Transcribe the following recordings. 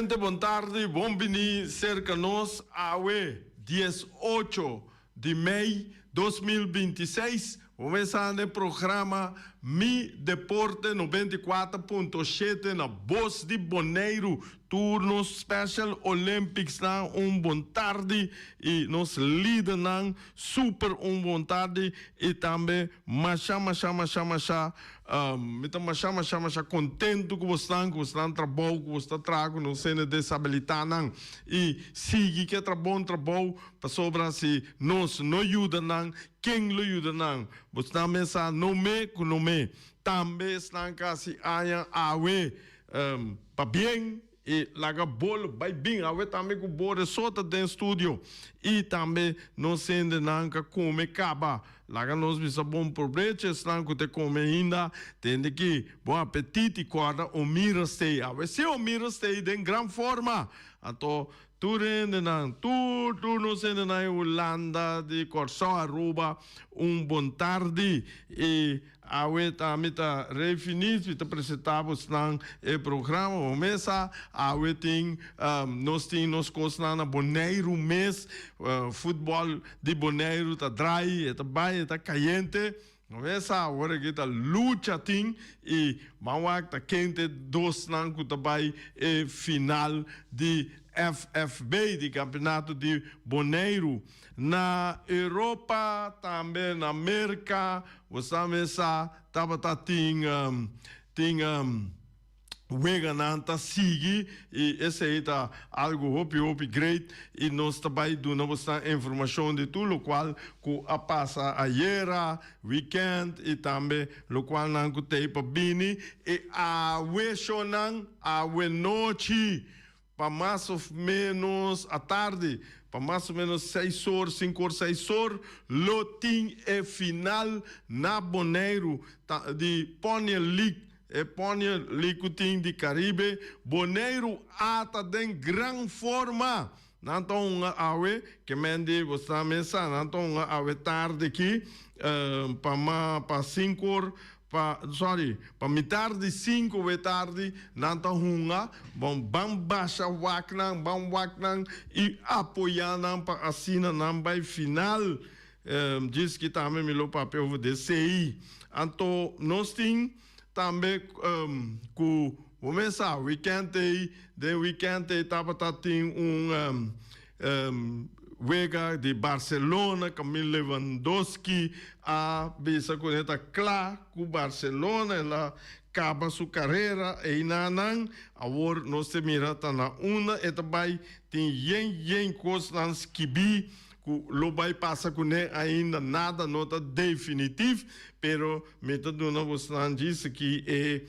Gente, boa tarde, bom-vindo cerca-nos ao 18 de maio 2026. Começando o programa Mi Deporte 94.7 na Voz de Bonaire, turno Special Olympics na boa tarde e nos líder na super boa tarde e também masha contento que você está trabalho que você trago no cena desabilitar e siga que trabalho para sobrar se nos não ajuda quem lhe ajuda você também está no me também está casi aia awe para bem e laga bolo vai bem awe também com bora sota dentro estúdio e também não sendo nanca come caba laga nós bisa bom proveito estão que te come ainda tem que bom apetite corda o mira stay awe se o mira stay em grande forma ato tu não sendo na Holanda de Corsão Aruba bom tarde e a também tá refinito tá apresentamos na programa o mesa a tem nós costa na Bonaire mês futebol de Bonaire tá dry tá vai tá caliente essa agora que tá luta tem e mauak tá quente dos não que tá vai final de FFB, de Campeonato de Bonaire. Na Europa, também na América, você estava Wegananta sigue e esse aí tá algo hope great e nós também damos informação de tudo o qual que a passa ayer weekend e também o qual não que tem para bini e a wechonan a noite para mais ou menos à tarde, para mais ou menos 6 horas, 5 horas, 6 horas, loting é final na Bonaire de Premier League. Premier League de Caribe, Bonaire ata em grande forma. Então, awe que mende você mesa, então awe tarde aqui, para 5 horas. Para metade de 5 da tarde, nanta hunga, bom baixa waknang e apoiar para assina vai final. Diz que também me lo papel de CI. Então, nós temos também começar weekend estava tem Wega de Barcelona, Camilo Lewandowski, a bisa conecta claro com Barcelona, ela acaba sua carreira e nanang, agora nós te mira tá na uma e também tem yen coisa na skibi, que lo vai passar com ele ainda nada nota definitivo, pero metade não você não disse que é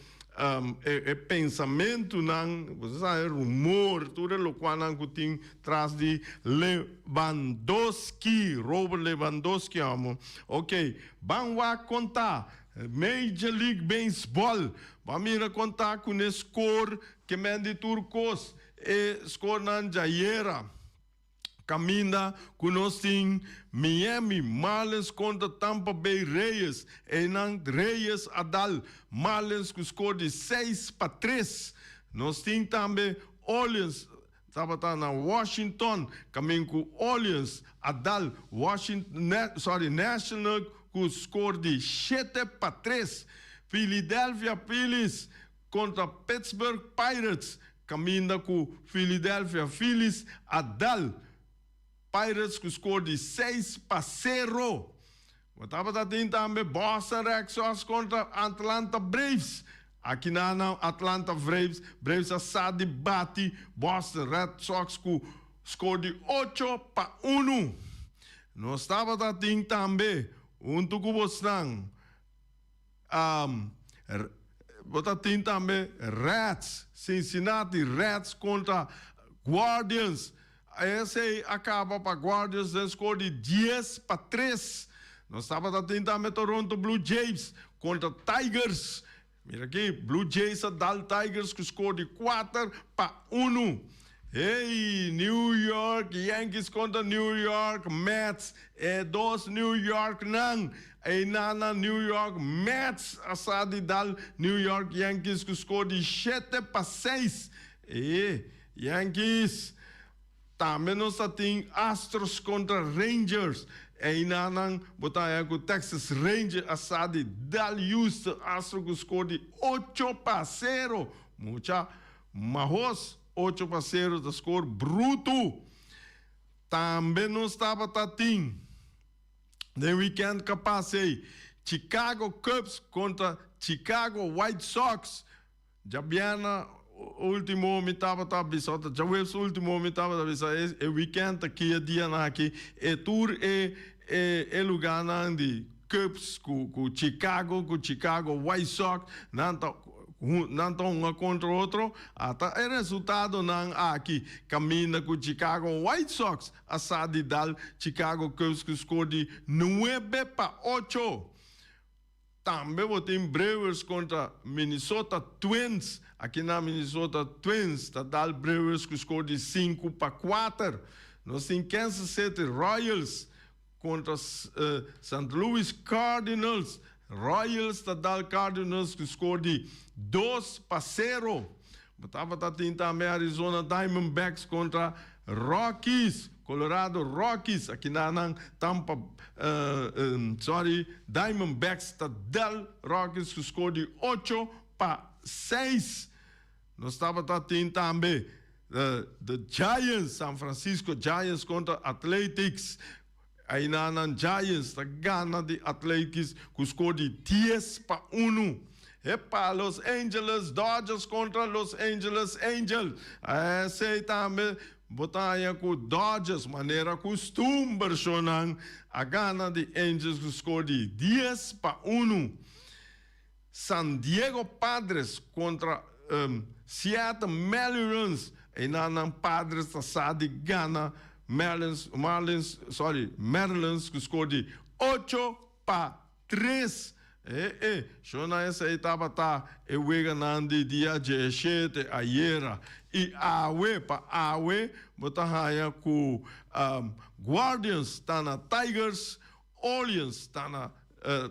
pensamento não, você sabe rumor, tudo o qual não tem traz de Lewandowski, Robert Lewandowski, amo. Ok, vamos contar Major League Baseball, vamos contar com o score que mende turcos e score nan jaira. Caminha conosco Miami Marlins contra Tampa Bay Rays e não Rays Adal Marlins com score de 6-3. Nós temos também Orleans estava na Washington caminho com Orleans Adal National com score de 7-3. Philadelphia Phillies contra Pittsburgh Pirates caminha com Philadelphia Phillies Adal Pirates com score de 6-0. Estava também Boston Red Sox contra Atlanta Braves. Aqui na Atlanta Braves a debate Boston Red Sox com score de 8-1. Nós estava também com você tem também Reds, Cincinnati Reds contra Guardians. Esse acaba para Guardians de score de 10-3. Nós estávamos tentando Toronto Blue Jays contra Tigers. Mira aqui, Blue Jays dal Tigers com score de 4-1. Hey, New York Yankees contra New York Mets. É 2 New York não. E nana New York Mets assadi dal New York Yankees com score de 7-6. E Yankees. Também nós temos Astros contra Rangers. E nanang botaya com Texas Rangers assadi dal Houston Astros que score de 8-0. Mucha mahos 8-0 da score bruto. Também nós estava tatim. No weekend que passei, Chicago Cubs contra Chicago White Sox. Já viana último homem estava bisota, já o último homem estava bisota. É weekend aqui é dia aqui. É tour é lugar de Cubs com Chicago White Sox. Não um contra o outro, até o resultado não aqui caminha com Chicago White Sox, a sadi dal Chicago Cubs que score de 9-8. Também tem Brewers contra Minnesota Twins, aqui na Minnesota Twins, tá dal Brewers que score de 5-4. Nós temos Kansas City Royals contra St. Louis Cardinals. Royals tá dal Cardinals que score de 2-0. Estava também Arizona Diamondbacks contra Rockies, Colorado Rockies, aqui na Tampa, Diamondbacks tá dal Rockies que score de 8-6. Nós estava também the Giants, San Francisco Giants contra Athletics. Aí na Giants tá ganha de Athletics com score de 10-1. Epa, Los Angeles Dodgers contra Los Angeles Angels. Esse também botaia com Dodgers, maneira costume, a ganha de Angels com score de 10-1. San Diego Padres contra Seattle Mariners. E na Padres tá de ganha Marlins que score de 8-3. Shona essa etapa tá ganhando dia 17 ayer. E awe bota raia com Guardians tá na Tigers, Orioles tá na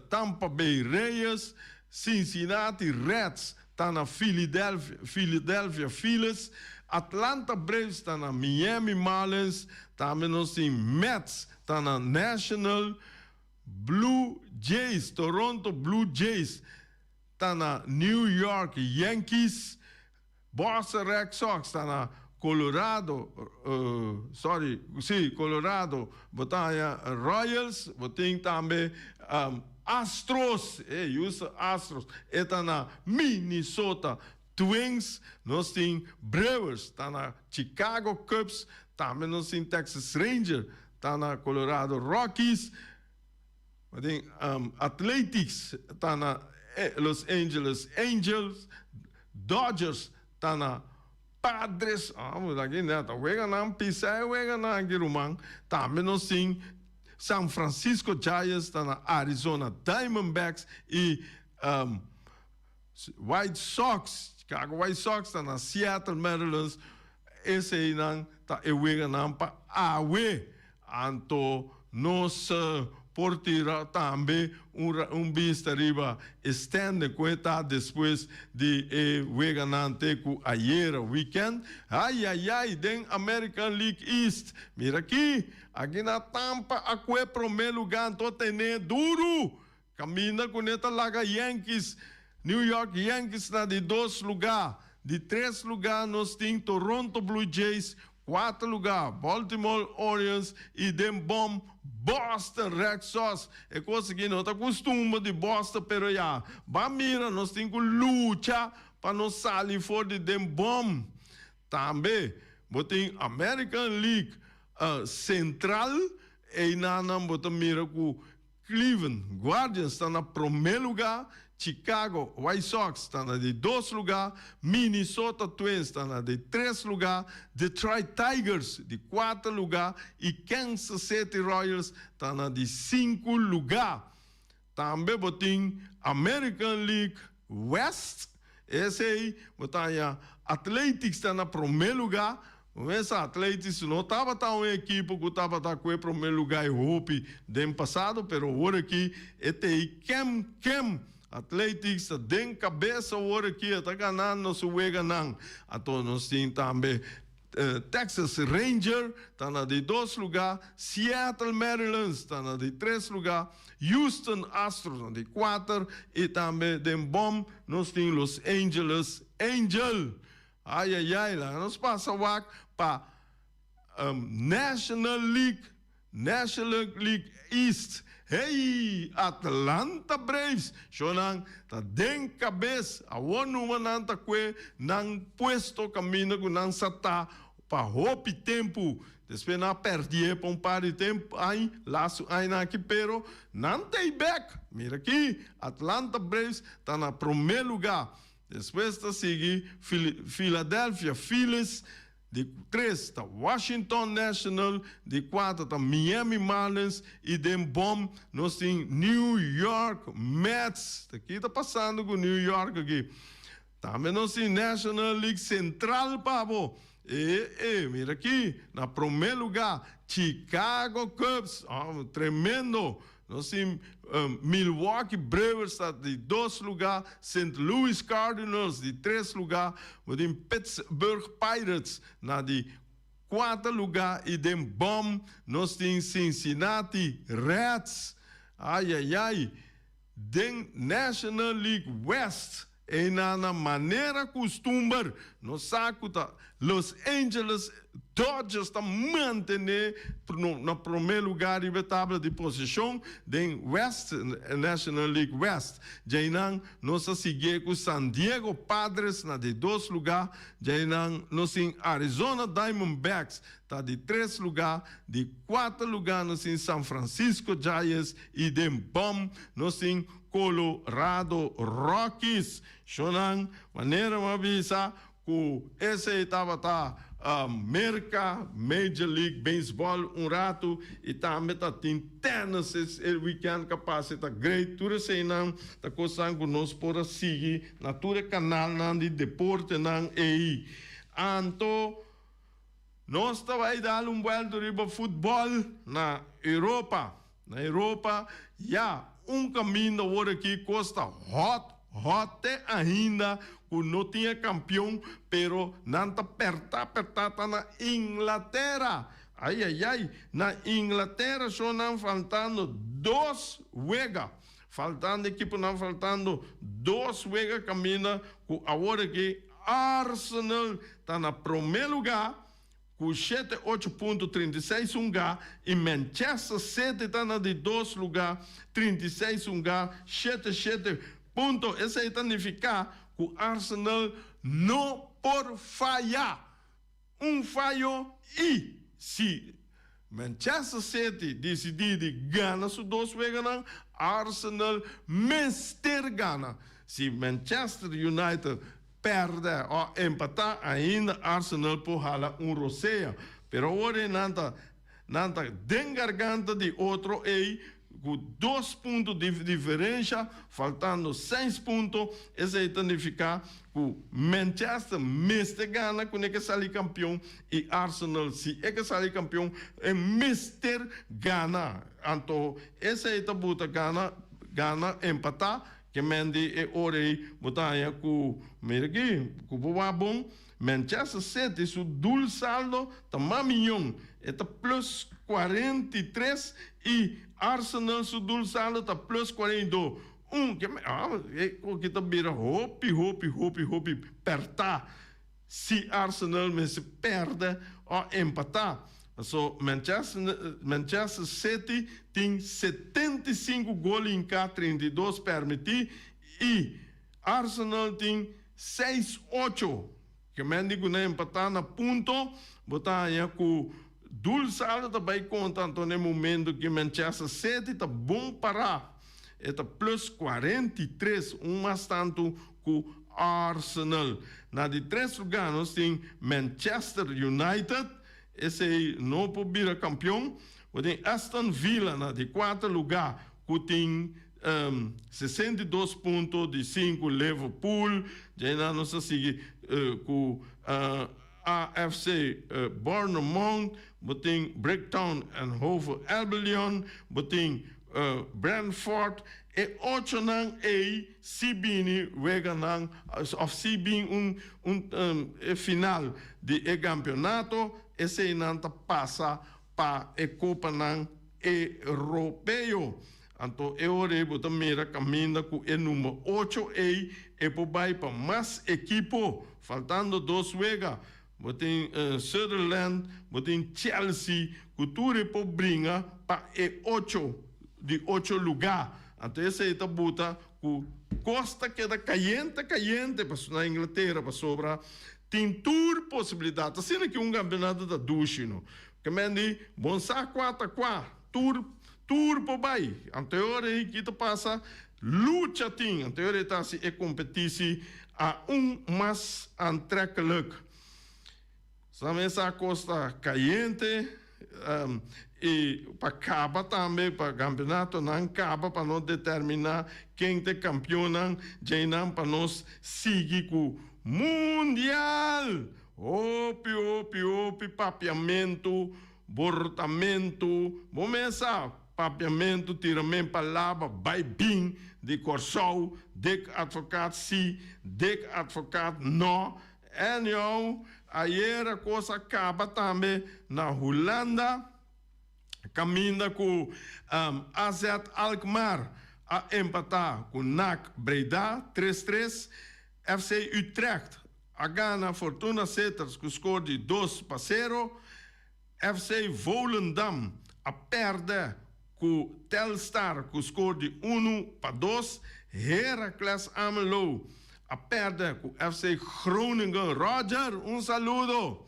Tampa Bay Rays, Cincinnati Reds tá na Philadelphia Phillies, Atlanta Braves tá na Miami Marlins, também nós temos Mets tá na National Blue Jays, Toronto Blue Jays tá na New York Yankees, Boston Red Sox tá na Colorado, Colorado, botaia Royals, botem também Astros, Astros, tá na Minnesota Twins, nós temos Brewers, tá na Chicago Cubs, também nós temos Texas Rangers, tá na Colorado Rockies, tem Athletics, tá na Los Angeles Angels, Dodgers, tá na Padres, aqui né, tá ganhando Pisa, ganhando Girumang, também nós temos San Francisco Giants, tá na Arizona Diamondbacks e White Sox, Chicago White Sox, tá na Seattle Mariners. Esse aí não tá ganhando para awe, anto nós por tirar também vista riba estende coita depois de ganhante com ayer weekend. Ai, den American League East. Mira aqui na Tampa, aqui é primeiro lugar, tô tendo duro. Camina com esta laga Yankees, New York Yankees na de 2 lugares. De 3 lugares nós temos Toronto Blue Jays, 4 lugares, Baltimore Orioles e dem bom Boston Red Sox. É conseguindo, não está costuma de Boston, pero já, mira, nós temos que lutar para não sair fora de dem bom. Também, tem American League Central, e não botam mira com Cleveland Guardians está na primeiro lugar, Chicago White Sox está na de 2 lugar, Minnesota Twins está na de 3 lugar, Detroit Tigers de 4 lugar e Kansas City Royals está na de 5 lugar. Também botem American League West, esse aí, botem Athletics está na primeiro lugar. Essa Athletics não estava tão uma equipe que estava com o primeiro lugar em Hope do ano passado, mas agora aqui é Kem Athletics tem cabeça agora aqui, está ganhando, não se vai ganhando. Então nós temos também Texas Ranger está na de 2 lugar, Seattle Mariners está na de 3 lugar, Houston Astros na de 4 e também de bom nós temos Los Angeles Angel. Ai, ai, ai, lá nós passamos para National League East. Hey, Atlanta Braves, sonang ta den cabeça, a onu mananta que nang puesto caminho com nang sata pa hopi tempo, depois na perdi por par de tempo, aí laço aí na aqui pero não tem back. Mira aqui, Atlanta Braves tá na primeiro lugar. Depois tá seguir Philadelphia Phillies. De 3 está Washington National, de 4 está Miami Marlins e de bom nós temos New York Mets. Aqui está passando com New York aqui. Também nós temos National League Central, pavo. Mira aqui, na primeiro lugar, Chicago Cubs, tremendo. Nós temos Milwaukee Brewers de 2 lugares, St. Louis Cardinals de 3 lugares, temos Pittsburgh Pirates na de 4 lugares e de bom nós temos Cincinnati Reds. Ai, ai, ai. De National League West, e na maneira costumar, no saco tá Los Angeles Dodgers está mantendo no primeiro lugar e tabela de posição de West, National League West. Já não nós seguimos com San Diego Padres na de 2 lugares, já não nós em Arizona Diamondbacks está de 3 lugares, de 4 lugares nós em San Francisco Giants e de bom nós em Colorado Rockies. Shonan maneira uma visa que essa etapa Major League Baseball rato e também tem tennis esse weekend capaz de great tudo sei não tá coisa que nós por seguir na tua canal não de deporte não aí anto nós vai dar vuelta riba futebol na Europa já caminho agora aqui costa hot ainda que não tinha campeão, pero não está apertada na Inglaterra. Ai, ai, ai, na Inglaterra só não faltando 2 juegos. Faltando equipe, não faltando 2 juegos, caminha com agora que Arsenal está na primeiro lugar, com 78,36 lugar, e Manchester City está na de 2 lugar, 36 lugar, 77 pontos. Esse aí significa que o Arsenal não pode falhar. Falho e se Manchester City decidir ganhar os 2 jogos, Arsenal mestre ganha. Se Manchester United perde ou empatar, ainda Arsenal pode halar roceia. Pero agora não den garganta de outro aí, com 2 pontos de diferença, faltando 6 pontos, esse aí significa que Manchester mestre gana com que sair campeão e Arsenal, se é que sair campeão, é mestre gana. Então, esse aí tá bota gana empatar, que mende é orei botar com mergui, com boa bom. Manchester City, su dul saldo tá mamilhão, é plus 43 e Arsenal su dul saldo tá plus 42. Que tá vira hopi, pertar. Se Arsenal me se perde ou empatar. So, Manchester City tem 75 gols em cada 32 permitidos e Arsenal tem 6-8. Que me digo na empatar na ponto, botar aí com dul saldo também conta no momento que Manchester City tá bom parar. Está plus 43, mais tanto que Arsenal. Na de 3 lugares nós tem Manchester United, esse aí não pode vir campeão. Tem Aston Villa na de 4 lugar, que tem 62 pontos de 5 Liverpool. Já nós seguimos com AFC Bournemouth, tem Brighton and Hove Albion, tem Brentford e 8 nang Sibini wega nang of Sibin final de campeonato esse nanta passa pa e Copa nang europeu. Então, eu rebo também caminha com o número 8 e por vai para mais equipo, faltando 2 wegas. Tem Sutherland, tem Chelsea, que tudo por brinca para e 8 de 8 lugar. Então, esse aí tá bota com costa que é caliente, para na Inglaterra, para sobra. Tem tour possibilidade. Assim que campeonato da duche, no. Que me diz, bom sa 4-4, tour por vai. Anterior que te passa luta ting. Anterior está se é competição a mais aantrekkelijk. Sabe essa costa caliente e para caba também para campeonato não acaba para não determinar quem é campeão já não para nós seguir com mundial. Opi, papiamento, bortamento, momesa, papiamento, tiramento, palavra, vai bem, de corsol, de advogado sim, de advogado não. E não, aí a coisa acaba também na Holanda, caminha com AZ Alkmaar a empatar com NAC Breda, 3-3, FC Utrecht. A Gana Fortuna Seters com score de 2-0. FC Volendam a perde com Telstar com score de 1-2. Heracles Almelo a perde com FC Groningen. Roger, saludo.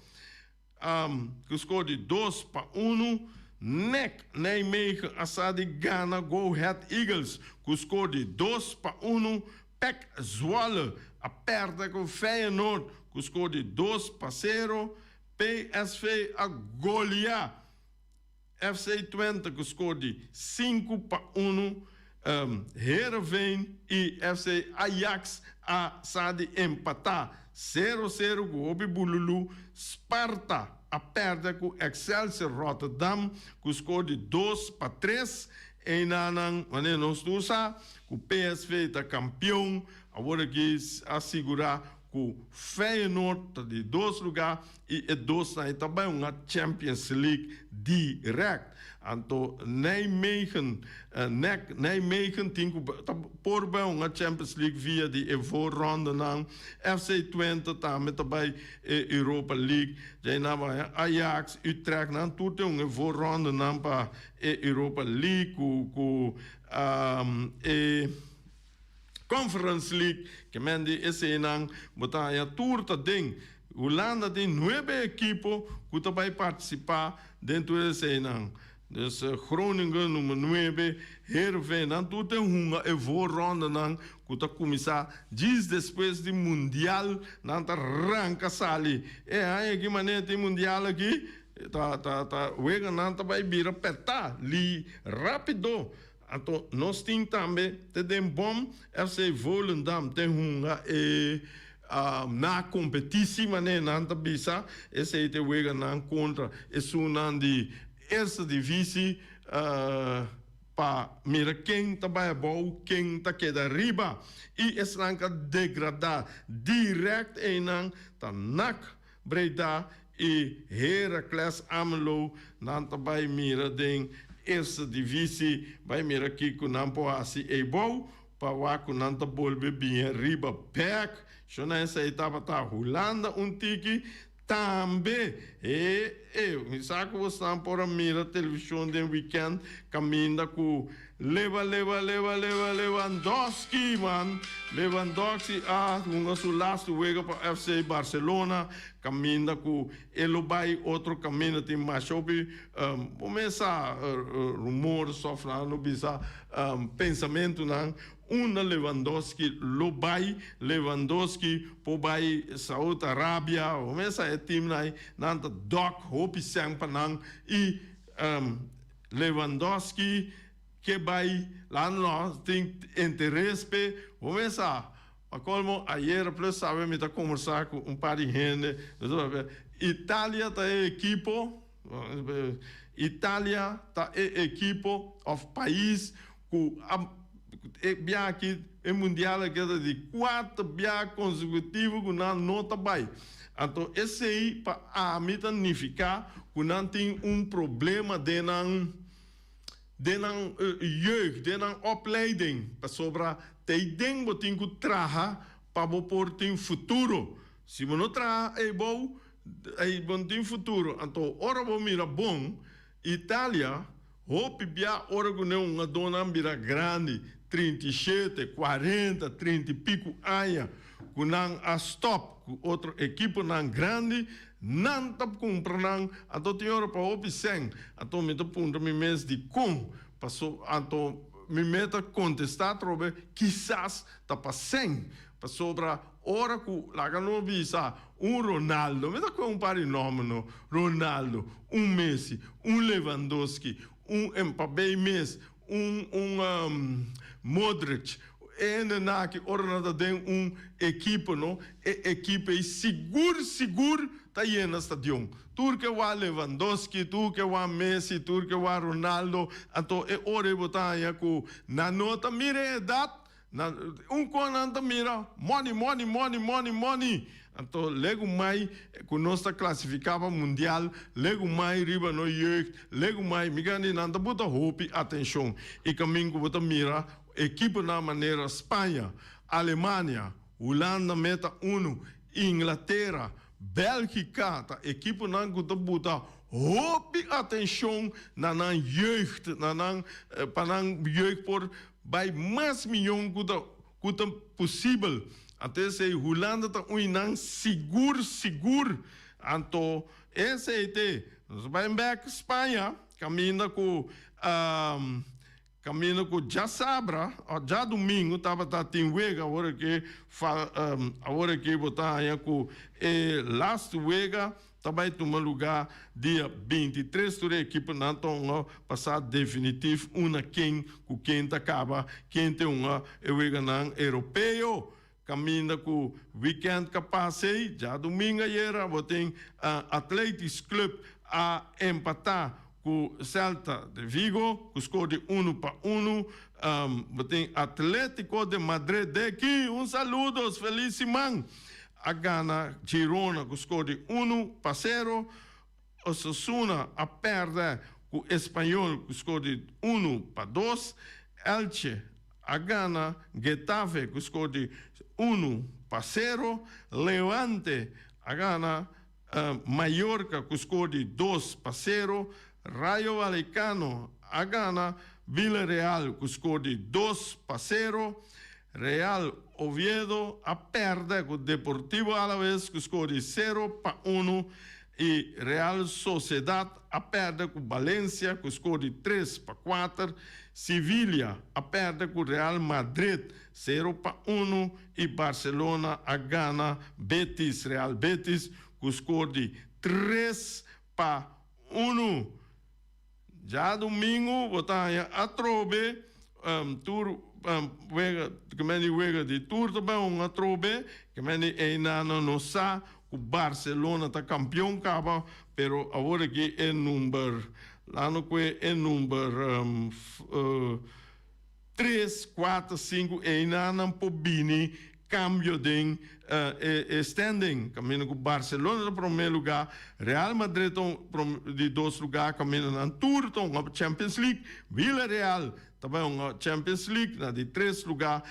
Com score de 2-1. NEC Nijmegen Assadi Ghana Go Ahead Eagles com score de 2-1. PEC Zwolle a perde com Feyenoord com score de 2-0. PSV a golear FC Twente com score de 5-1. Heerenveen e FC Ajax a Sadi empatar 0-0 com Obi Bululu. Sparta a perde com Excelsior Rotterdam com score de 2-3. E nanang nós tusa o PSV está campeão, agora que assegurar que o Feyenoord está de 2 lugares e 2 também uma Champions League direct. Então, Nijmegen tem que por bem uma Champions League via de voorronde não. FC Twente também Europa League. Já não Ajax, Utrecht não tudo tem uma voorronde não para Europa League Conference League que mende esse não botar a turta ding. Holanda tem 9 equipos que também participar dentro desse não. Dus Groningen nummer 9, Heerenveen, dan doet een voorronde dan, kuta começar dias depois do mundial, dan ta ranca sali. Aí que maneira tem mundial aqui, wega nan ta vai vir apertar, li rápido. Então nós temos também, tem bom, FC Volendam tem na competição, maneira nan ta bisa, esse aí tem wega nan contra, esse nan de eerste divisie para mira quem está bom, quem está queda riba e esse ranca degradar direct em tá NAC Breda e Heracles Almelo não tá vai mira den eerste divisie vai mira aqui com não poasi é bom para o que não tá bolbe bem riba back já nessa etapa tá Holanda tiki também sabe que você está por a mira televisão de weekend caminha com Lewandowski man Lewandowski uma sua last wega para FC Barcelona caminha com ele vai outro caminho tem mais sobre começa rumor só falando bisa pensamento não Lewandowski Lewandowski por vai Saúde Arábia o mesmo é time aí nanta doc hope sang panang e Lewandowski que vai lá nós tem interesse o mesmo a colmo ayer plus sabe me tá conversar com par de gente Itália tá equipo Itália tá equipo of país que bia aqui é mundial que é de 4 bia consecutivos que não nota bem. Então esse aí para a mim significa que não tem problema de não jeugd, de não opleiding, para sobra tem dengo tem que trabalhar para pôr tem futuro. Se você não trabalha é bom tem futuro. Então ora vou mira bom Itália hope bia ora que não uma dona mira grande 37, 40, 30 e pico anos que não a stop que outro equipe não grande não tá compra não então tem hora para hope sem então me tô punto me mês de com passou então me meta contestar trobe quizás tá passando para sobra ora que lá não visa Ronaldo me dá compare nome Ronaldo Messi Lewandowski Mbappé Messi Modric na que ordenada tem equipe não equipe seguro tá aí no estádio tu que o Lewandowski tu que o Messi tu que o Ronaldo então é hora botar aí que na nota mira edade conanta mira money então lego mais que nós classificava mundial lego mais riba no jeugd lego mais me gani nanda bota hope atenção e caminho bota mira equipe na maneira Espanha Alemanha Holanda meta 1 Inglaterra Bélgica tá equipe na que bota hope atenção na jeugd na para jeugd por by mais milhão que possível até se Holanda tá seguro então esse é nós vamos back Espanha caminha com já sabra já domingo tava tem wega agora que botar aí com last wega também toma lugar dia 23 toda a equipe não estão passar definitivo quem acaba quem tem não europeu caminha com weekend que passei já domingo era tem Atlético Club a empatar com Celta de Vigo, que score de 1-1. Tem Atlético de Madrid daqui. Saludos, felicimão. A Gana Girona, que score de 1-0. Osasuna a perde com o Espanhol, que score de 1-2. Elche a Gana Getafe, que score de 1-0. Levante a Gana Mallorca, que score de 2-0. Rayo Vallecano a Gana Villarreal, que score de 2-0. Real Oviedo a perde com Deportivo Alavés, que score de 0-1. E Real Sociedad a perde com Valência, que score de 3-4. Sevilha a perde com Real Madrid 0-1. E Barcelona a Gana Betis, Real Betis, que score de 3-1. Já domingo, botar a trobe, que me wega de tour também, a trobe, que me não sabe, o Barcelona está campeão, caba, pero agora que é número, lá no que é número 3, 4, 5, não pobini, cambio de standing, caminho com Barcelona no primeiro lugar, Real Madrid de 2 lugares, caminho na Tour, na Champions League, Villarreal também na Champions League, na de 3 lugares,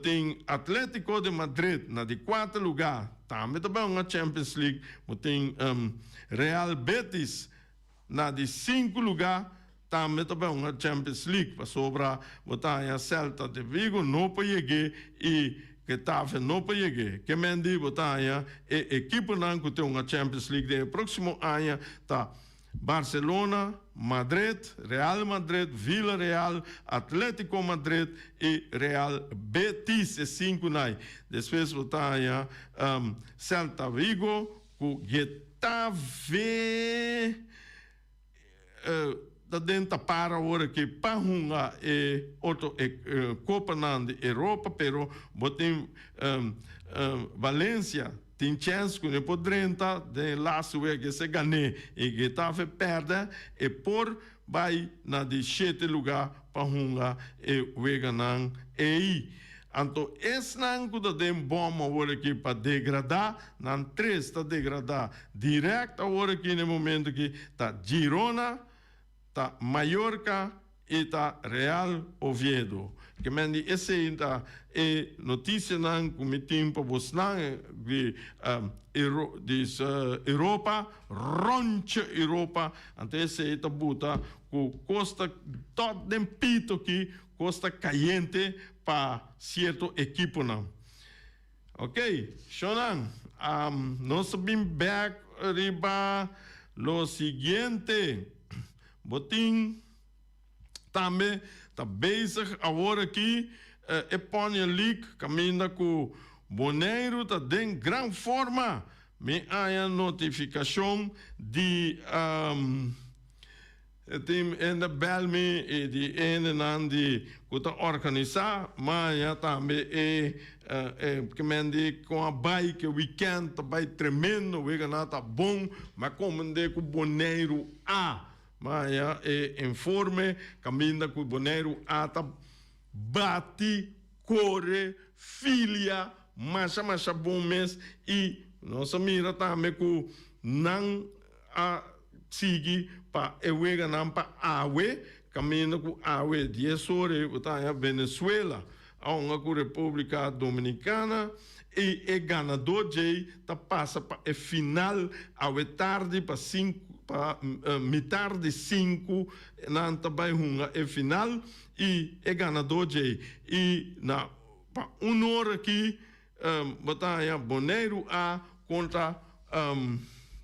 tem Atlético de Madrid na de 4 lugares, também na Champions League, tem Real Betis na de 5 lugares, também na Champions League, para sobrar, botar a Celta de Vigo, não para chegar, e Getafe não para chegar. Que mendi, botar a equipe não que tem uma Champions League, no próximo ano, tá Barcelona, Madrid, Real Madrid, Villarreal, Atlético Madrid e Real Betis, é 5 aí. Depois botar a Celta Vigo, com Getafe, da dentro para agora que Pahunga é outra Copa na Europa, pero botem Valência tem chance que por 30 de last week que se ganhe e que tá fe perde e por vai na de 7 lugar para hunga e weganan e então, esse não é tem bom agora aqui para degradar, não 3 está degradar direto agora aqui no momento que está Girona, está Mallorca e está Real Oviedo. Que mendi esse tá é notícia não como tempo vos não de Europa, ronche Europa, então esse está buta com costa todo dempito aqui, costa caliente para certo equipo não. Ok, Shonan, nós vamos back arriba lo siguiente, botim também está bezig agora aqui Eponia League, caminha com Boneiro, está em grande forma. Me há a notificação de tem ainda Belme e de ainda de que está organizar, mas também que mende com a bike weekend também tremendo, o weekend está bom, mas como de com Boneiro a mas informe, caminha com o Boneiro, ata bate, corre, filha, macha bom mês e nossa mira também com não a seguir para ewega não para awe, caminha com awe 10 horas, está Venezuela, a uma com República Dominicana e ganador de tá passa para a final a tarde para 5 para metade de 5 na também uma é final e é ganador de e na para hora aqui batalha Boneiro a contra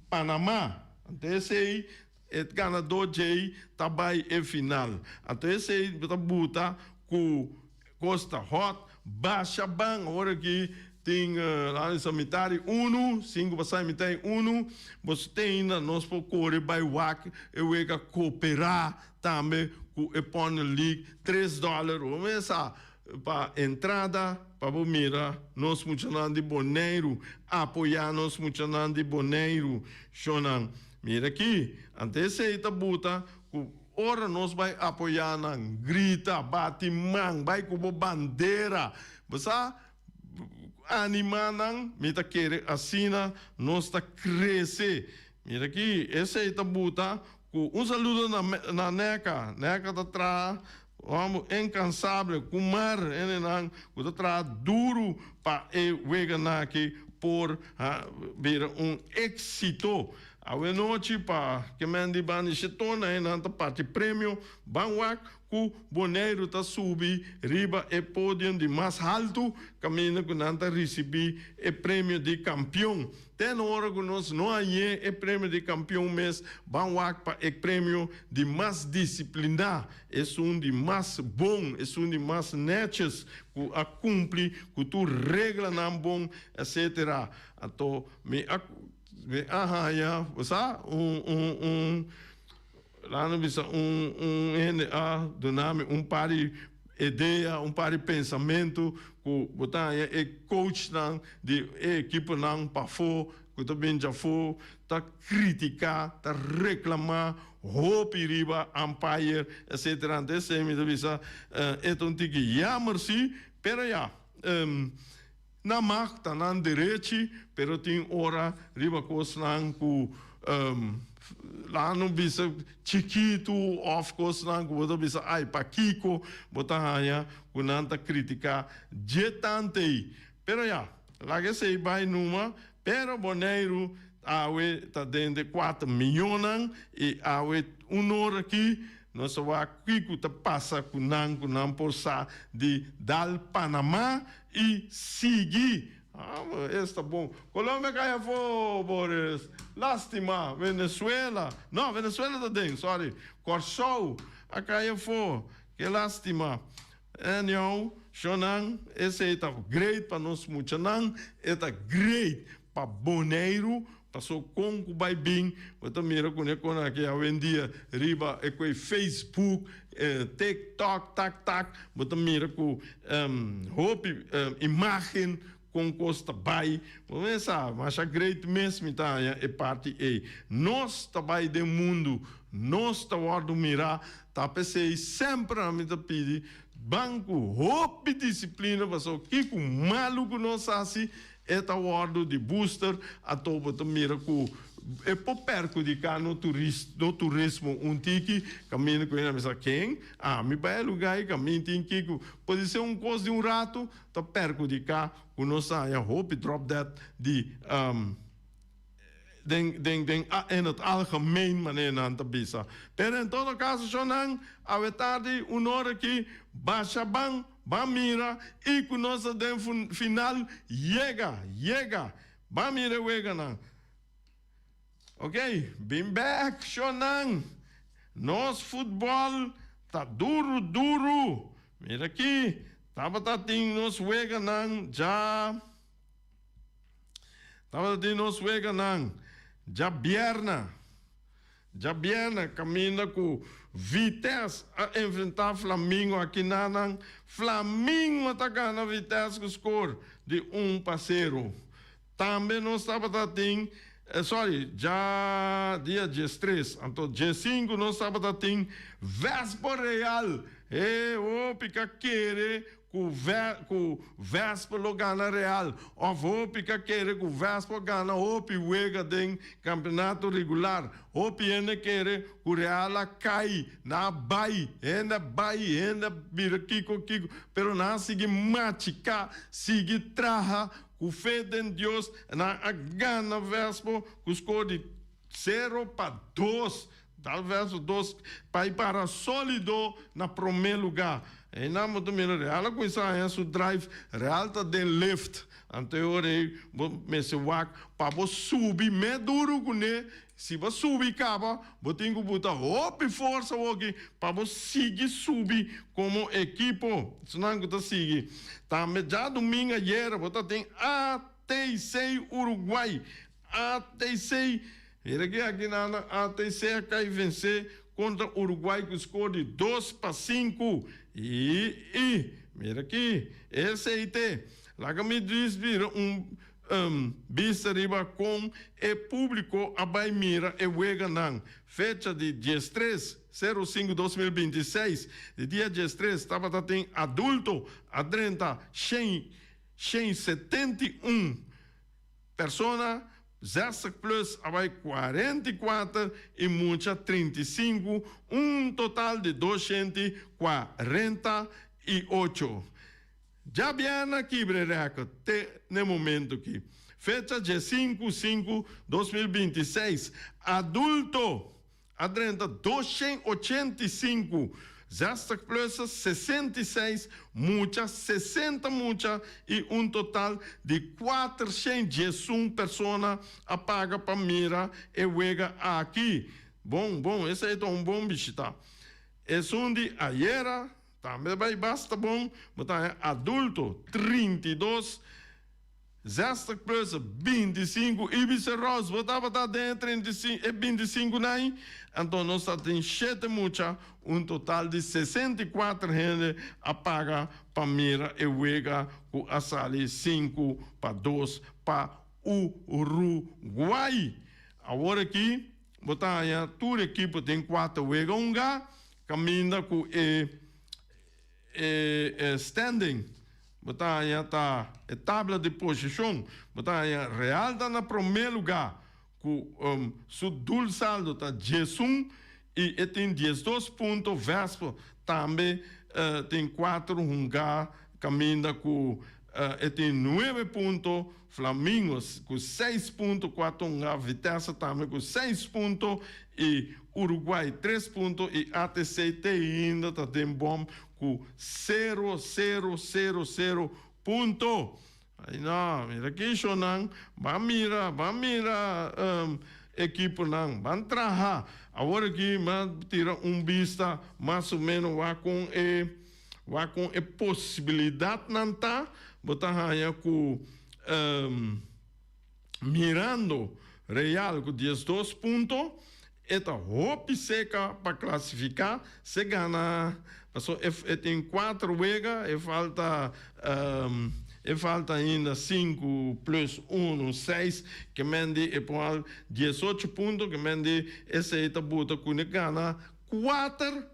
Panamá até esse é ganador de também é final até esse bota com Costa Hot baixa bang agora aqui tem lá em Samitário 1, 5 para Samitário 1, você tem na nós por correr by WAC, eu ia cooperar também com o Eponia League, $3, começa para entrada, para mira, nós funcionando de Boneiro, apoiar nós funcionando de Boneiro, Shonan, mira aqui, antes de esta buta, ora nós vai apoiar, grita, bate, man, vai com bandeira, você animando, mita querer assina, nós está crescer. Mira aqui, esse aí tá buta, um saludo na NECA tá atrás, vamos incansável, com mar, tá atrás duro para weganar aqui por ver êxito. A noite para que mande bani chetona e nanta parte prêmio, banwak ku Boneiro tá subir riba e pódio de mais alto, caminho que nanta receber e prêmio de campeão. Tem hora que nós não há e prêmio de campeão mês, banwak para e prêmio de mais disciplina, é um de mais bom, é um de mais netos, que a cumprir, que tu regla não bom, etc. Então, ya, você lá no bisa do nome par de ideia, par de pensamento que botar é coach de equipe não para fora, que também já foi, tá criticar, tá reclamar, roupa riba, umpire, etc. Desse me bisa então tem que jammer-se, pero ya na marca na direita, pero tem hora riba cosnan ku lá no bisa chiquito of cosnan ku boto bisa ai paquico bota hanya kunanta criticar jetante, pero ya lá que sei vai numa, pero Boneiro awe tá dentro de 4 milhões e awe hora aqui nós vamos aqui que passa com não por sa de dal Panamá e seguir. Está bom. Colômbia cai for, Boris. Lástima. Venezuela. Não, Venezuela tá dentro, sorry. Corsou. A cai for. Que lástima. Anyhow, Shonan, esse é great para nós muito não, é great para Boneiro. Passou com o Baibim, eu miro com aqui hoje em dia, riba é com Facebook, TikTok, eu miro com roupa, imagem, com Costa Bay, vamos sabe, mas a great mesmo tá é parte aí. Nós também do mundo, nós tá guardo mirar, tá pensei sempre a mim tá pedir banco, roupa disciplina, mas o que com maluco nós assim é tá guardo de booster, a topa tá mira com é por perjudicar no turismo um tiki caminho com ele mas quem me vai lugar caminho tem que pode ser coisa de rato tá perjudicar o nosso hope drop that de en het algemeen maneira aan te bisa. Pero em todo caso, Jonan, a tarde, hora aqui, baixa bang, mira, e com nossa final, chega, mira, chega, não. Ok, bem back, Jonan. Nosso futebol tá duro. Mira aqui, tava tating nos chega, não, já. Tava tating nos chega, não. Já Bierna, caminha com Vitesse a enfrentar Flamengo aqui na Flamengo atacando a Vitesse com score de 1-0. Também nós estava já dia 13, então dia 5 nós estava Vespa Real, pica querer com Vespa lo gana Real, ou vou pica querer com Vespa gana opi wega den campeonato regular, opi ene querer com Real a cai na bai, ena vira kiko, pero na sigue machica, sigue traha, com fé em Deus, na gana Vespa, com score de 0-2, talvez 2 para sólido na primeiro lugar. E na moto Real com isso drive Real tá de left anterior me se wak para subir me duro com ne se você subir caba você tem que botar op força aqui para seguir subir como equipo senão que tá seguir também já domingo ayer você tem ATC Uruguai ATC aqui na ATC cai vencer contra o Uruguai com score de 2-5 mira aqui esse aí lá que me diz vira vista riba com público a vai mira wega não fecha de 13/05/2026 de dia 13 estava tem adulto a 30 171 persona Zestig plus abai 44 e mucha 35, total de 248. Já viene aqui, brereca, no momento aqui. Fecha de 5/5/2026. Adulto, a 30, 285. Zestig plus 66, mucha, 60 mucha e total de 401 pessoas a paga para mira e wega aqui. Bom, esse é um bom bicho, tá? Esse de ayer, também vai basta bom, mas é adulto, 32, Zestig plus 25, Ibiza Ross, botava dentro em 25, né? Então, nós temos 7 mucha, total de 64 gente a paga para mira e wega com a sali 5-2 para o Uruguai. Agora aqui, botar a tua equipe tem 4 wega caminha com standing. Botar aí a tabela de posição, botar aí Real está no primeiro lugar, com seu duplo saldo está 11 e tem 12 pontos, Vespa também tem 4 lugares, caminha com tem 9 pontos, Flamengo com 6 pontos, 4 lugares, Vitesse também com 6 pontos e Uruguai 3 pontos e ATC ainda tem bom com 0 ponto. Aí não, mira aqui, Shonan, vai mira, equipe não, vai trabalhar. Agora aqui, vai tirar vista, mais ou menos, vai com a possibilidade, não tá, botar aí com mirando Real com 12 pontos, eta roupa seca para classificar, se gana, tem 4 wega, e falta E falta ainda 5 plus 1, 6, que mende e põe 18 pontos, que mende esse eta bota com gana 4,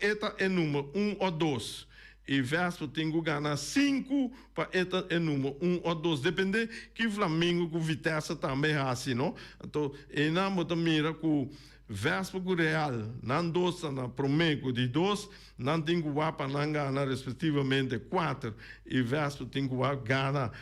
eta é número 1 ou 2. E Vespa tem que ganhar 5 para eta é número 1 ou 2. Depende que Flamengo com Vitesse também é assim, não? Então, e não bota mira com Vespa com Real, não dois na promeco de 2, não tem que para não ganhar respectivamente 4. E Vespa tem que ganhar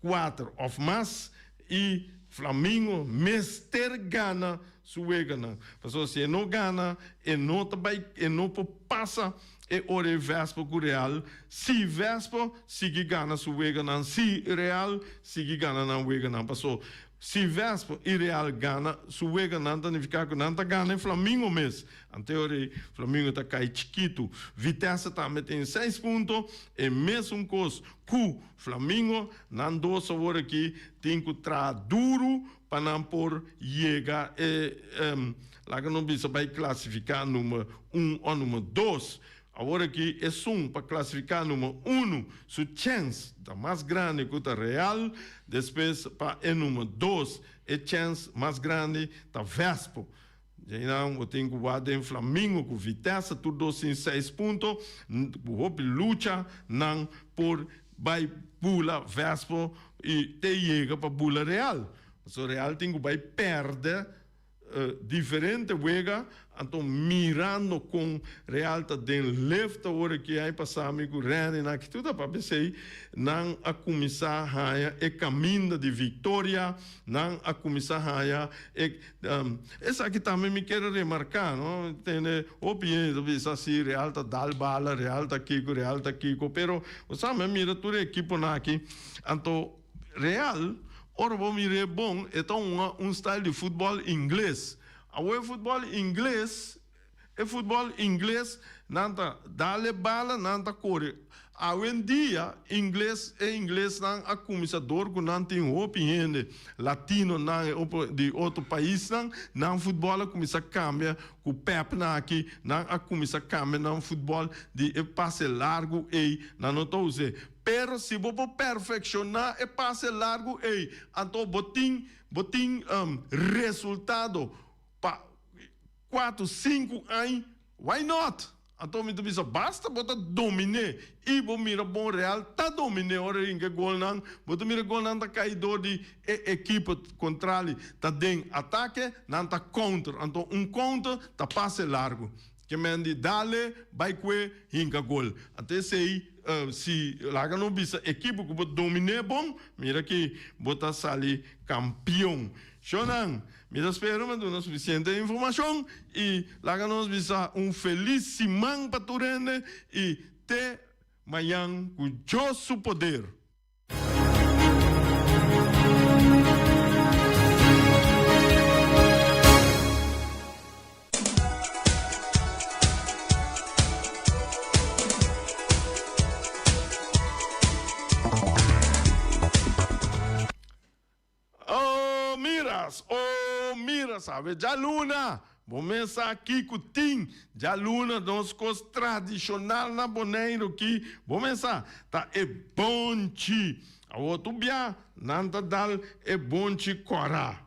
4 ou mais. E Flamengo mester gana sua gana. Porque se não gana, e não passa e ore Vespa com Real. Se Vespa sigue gana sua gana, se Real sigue gana na sua gana. Porque se Vespa e Real gana sua gana, significa que não gana Flamengo mesmo. Em teoria, Flamengo está cai chiquito. Vitesse também tem 6 pontos. E mesmo coisa que Flamengo não doce agora aqui tem que trazer duro para não por chegar lá que não precisa vai classificar número 1 ou número 2. Agora aqui é para classificar número 1, sua chance está mais grande que o Real, depois para o número 2, a chance mais grande da Vespa. Então, eu tenho que guardar em Flamengo com Vitesse, tudo em 6 pontos, o luta não por vai pula Vespa e te chega para pula Real. O Real tem que vai perder diferente wega, então mirando com Real tá den left hora que aí passar amigo René na que tudo para pensar não a começar a caminho de vitória, não a começar a essa aqui também me quero remarcar, não tem opinião de assim Real tá dal bala, Real tá Kiko, pero o sabe mira tudo equipe na aqui, então Real ora vou mirar bom, então style de futebol inglês. O futebol inglês, não tá dale bala, não tá corre. Hoje em dia, inglês não a começador que não tem opinião latino de outro país, não futebol começa a cambiar, com o Pep aqui, não a começa a cambiar, não futebol de passe largo e não estou usando. Pero se você perfeccionar e passe largo, então botin resultado para 4, 5 anos, why not? Então me diz, basta botar dominar e você mira bom Real, tá dominar hora em que gol não, você mira gol não tá caidor de equipe contrária, tá dentro ataque, não tá contra, então contra tá passe largo. Que mende dale, vai que hinca gol. Até sei se lá não bisa equipe que domine bom, mira que bota sali campeão. Shonan, mira espero me dona suficiente informação e lá não bisa feliz semana para tu rende e te manhã com josso poder. Mira, sabe? Já Luna, vamos aqui com o Tim. Já Luna, nossa coisa tradicional na Boneiro aqui. Vamos tá é bom chi. A outro bia, não tá dal é bom chi corá.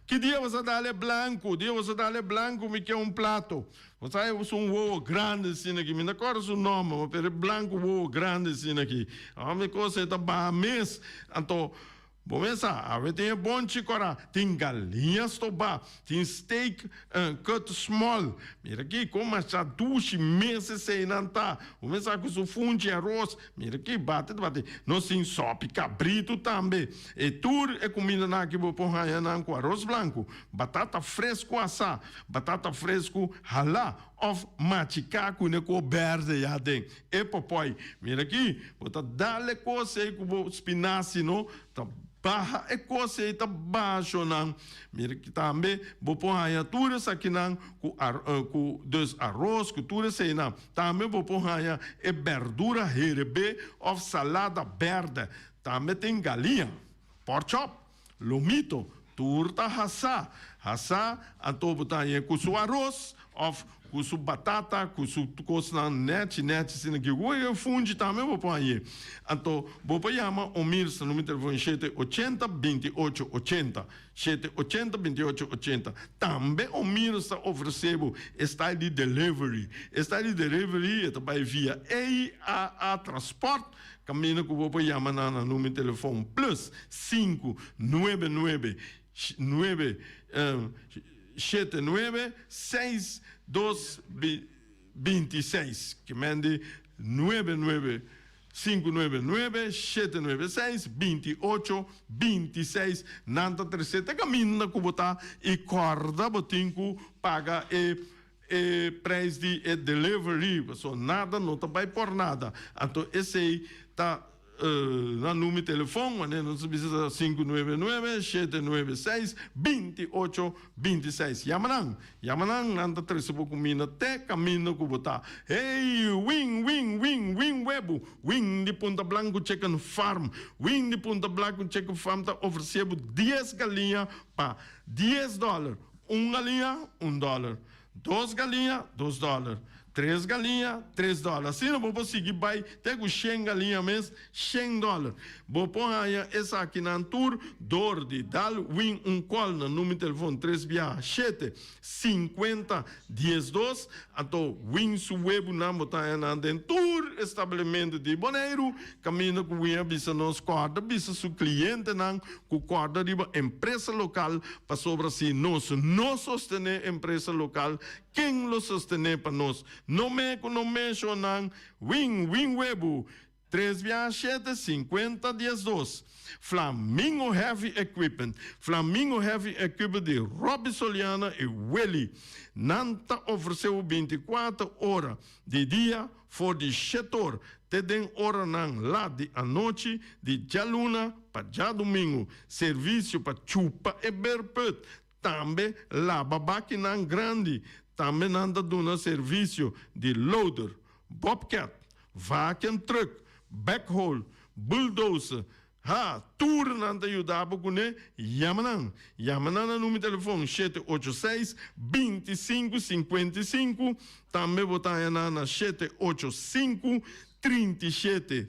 Que dia você dá é branco? Dia você dá é branco, me quer prato. Você é ovo grande assim aqui. Me não recordo o nome, mas é branco, ovo grande assim aqui. A minha coisa é tá mês. Então, vamos lá, tem bom chicora, tem galinhas toba, tem steak cut small. Mira aqui, como já 2 meses sem nantar. Vamos lá com o fundo de arroz. Mira aqui, bate. Nós tem sopa, cabrito também. E tudo é comida na que vou pôr com arroz branco, batata fresco assar, batata fresco ralá, of machicaco ne ko verde já tem. E papai, mira aqui, bota dale coisa aí com espinaci, não? Barra é coisa aí tá baixo não. Mira que também vou pôr aí tudo isso aqui não com dois arroz, com tudo isso aí não. Também vou pôr aí é verdura herbe ou salada verde. Também tem galinha, pork chop, lomito, turta assá, então botar aí com o arroz, ou com sua batata, com sua coisa net, assim aqui. O fundo também vou pôr aí. Então, vou pôr chama o número de telefone 780 28 80. 780 28 80. Também o número está oferecendo está de delivery. Está de delivery, vai via EAA Transport. Caminho que vou pôr chama no número de telefone plus 599 79 6226, que mande 99 599 796 28 26 nanta terceira caminho que botar e corda botinco paga e preço de delivery, so nada não tá vai por nada. Então esse aí tá na número de telefone, né? Não se precisa 599 796 28 26. Yamanang, nanda três pouco mina até caminho que botar. Hey, wing web, wing de Ponta Blanco Chicken Farm, wing de Ponta Blanco Chicken Farm tá oferecendo 10 galinhas para $10. Galinha, $1. 2 galinhas, $2. 3 galinhas, $3. Assim não vou seguir, vai ter com 100 galinhas mesmo, $100. Vou pôr aí essa aqui na tour, dor de dal, win call no número de telefone 3 50 12. Então, win su web na botar na tour, estabelecimento de Bonaire, caminho com win bisa nos corda, bisa su cliente não, com corda de empresa local, para sobre si nós não sostener empresa local, quem lo sostener para nós? No me mencionan win web 3 50 12. Flamingo Heavy Equipment de Robbie Soliana e Welly. Nanta ofereceu 24 horas de dia for de setor. Te den hora nan lá de a noite, de já luna para já domingo. Serviço para chupa e berpet. Também lava máquina grande. Também anda dando serviço de loader, bobcat, vacuum truck, backhoe, bulldozer. Tudo anda ajudando com ele. Yamanan no número de telefone 786 25 55. Também botar na 785 37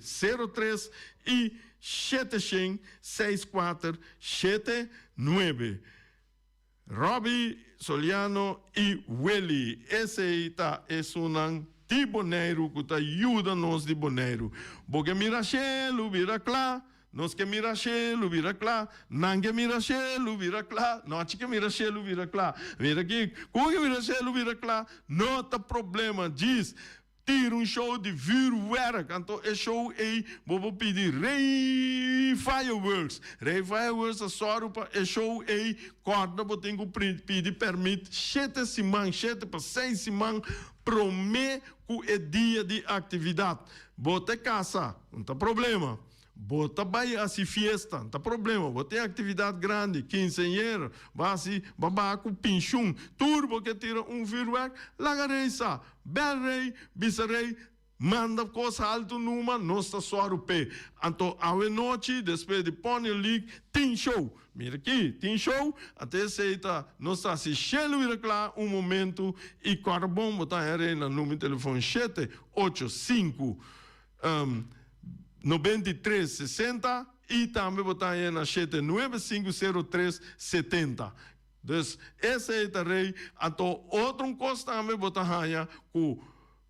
03 e 7564 79. Robbie Soliano e Welly. Esse tá é um de Bonaire que ajuda nós de Bonaire. Porque Mirachelo vira claro, nós que Mirachelo vira claro, nangue Mirachelo vira claro, não acho que Mirachelo vira claro. Vira aqui, como que Mirachelo vira claro? Não tem problema, diz. Tira show de vuurwerk. Então, é show aí, vou pedir Ray Fireworks. Ray Fireworks, a sorupa, é show aí, corda, vou ter que pedir permite, 7 para 6 semanas, prometo que é dia de atividade. Bota casa, não tem problema. Bota vai assim festa, não tem problema. Bota atividade grande, quinceañera, vai assim, babaco, pinchum, turbo que tira vuurwerk, lagareza, berrei, bisarei, manda coisa alto numa, nossa sorupe. Então, à noite, depois de Pony League, tem show. Mira aqui, tem show, até aceita, nós está se chelo ir lá momento, e carbon, botar aí no número de telefone 785 9360 e também botar aí na 7950370. Então, esse é o rei. Então, outro coisa também botar aí, que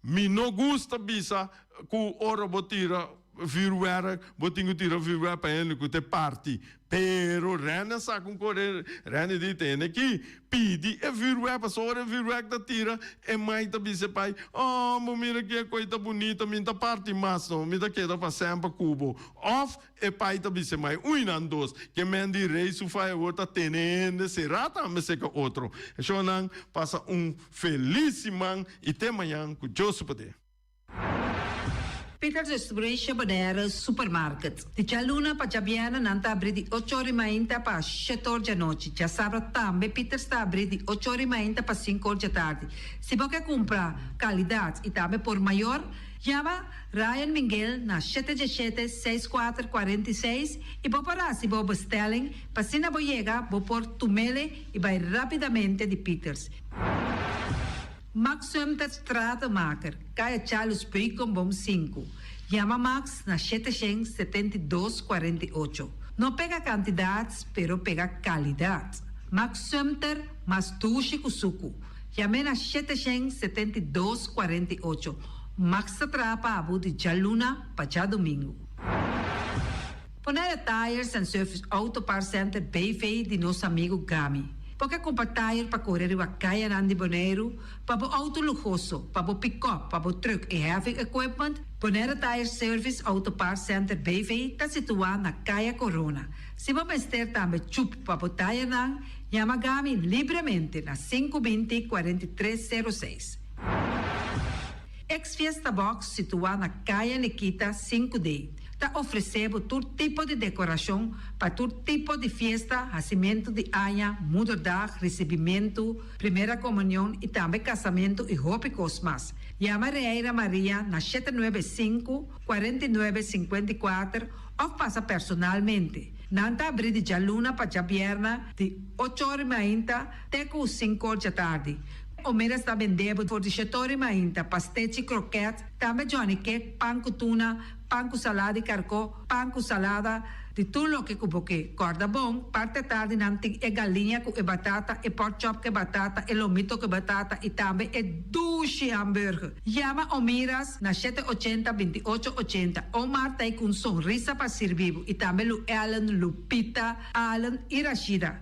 me não gosta bisa, que ora botira vuurwerk, botinho tira vuurwerk para ele que te parte. Pero rena sa com correr, rena de tem aqui, pedi é vuurwerk, para só vuurwerk da tira, é mais da bisa pai. Oh, mira que coisa bonita, minta parte mas não, minta que dá para sempre cubo. Off é pai da bisa mais, dos, que mendi rei su fai outra tenende, será também se que outro. Então não passa feliz man e até amanhã com Deus poder. Peter's Distribution Bonaire Supermarket. De Jaluna para Jabiana nanta abri di 8h30 para 7h da noite. Já sabe também Peter's está abri di 8h30 para 5h da tarde. Se você comprar qualidade e também por maior, chama Ryan Miguel na 717-6446 e vou parar se vou bestelling, para se não vou chegar, vou pôr tumele e vai rapidamente de Peter's. Max Sumter Stratenmaker, kaya Charles Bacon Bom 5. Llama Max na 772-48. No pega cantidades, pero pega qualidade. Max Sumter, mas tushi kusuku. Llame na 772-48. Max atrapa abu de Jaluna para domingo. Ponere Tires and Service Auto Part Center BV de nosso amigo Gami. Porque comprar tire para correr a caia Nandi Boneiro, para o auto luxuoso, para o pick-up, para o truck e heavy equipment, Ponere Tire Service Auto Part Center BV está situado na Caia Corona. Se você ter também chup para o tire não, chama Gami livremente na 520-4306. Ex-Fiesta Box situado na Caia Nikita 5D. Está oferecendo todo tipo de decoração para todo tipo de festa, nascimento de anha, mudança, recebimento, primeira comunhão e também casamento e roupas mais. Llama Reira Maria na 795-4954 ou passa personalmente. Nanta abrir de Jaluna para Jabierna de 8h30 até 5h da tarde. O mês está vendendo por 17h30 pastete croquete, também Johnny Cake, pão com tuna, pão com salada e carcó, pão com salada, de tudo o que cuboque. Corda bom, parte tarde nanting e galinha com batata, e pork chop com batata, e lomito com batata, e também e duche hambúrguer. Llama o Miras na 780-2880, ou Marta e com sonrisa para servir, e também Lu Ellen, Lupita, Alan e Rashida.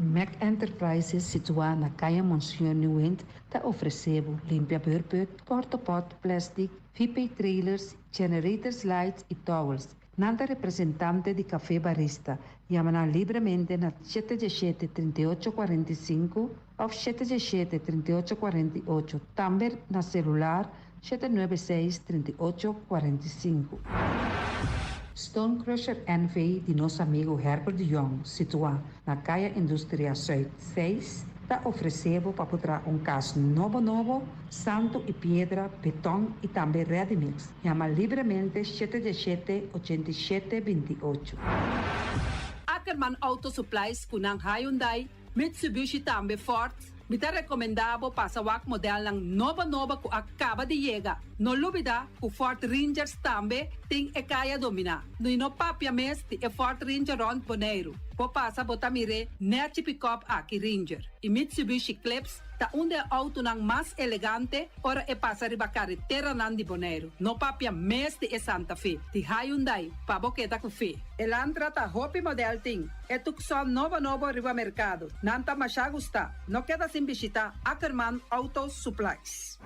Mac Enterprises, situada na Caia Monsenhor Nieuwend, está oferecendo limpia beurput, porta-pot, plastic, VP trailers, generators lights e towels. Nanta representante de Café Barista, llama livremente na 717-3845 ou 717-3848, também na celular 796-3845. Stone Crusher NV de nosso amigo Herbert de Jong, situado na Caia Indústria Zuid 6, está oferecendo para botar caso novo, santo e pedra, beton e também ready-mix. Chama livremente 717-8728. Ackerman Auto Supplies kunang Hyundai, Mitsubishi também Ford, me está recomendado para o modelo ng nova que acaba de chegar. No lubida, o Ford Rangers também tem e kaya domina. No papia mes ti e Ford Ranger Rond Boneiro. Po passa botamire net pick-up aqui Ranger. E Mitsubishi Eclipse ta onde auto nang mas elegante ora e passa riba carretera nandi Boneiro. No papia mes ti e Santa Fe. Ti Hyundai pa boqueta ku fe. Elantra ta hopi model ting. E tukson novo riba mercado. Nanta masya gusta. No queda sin visita Ackerman Auto Supplies.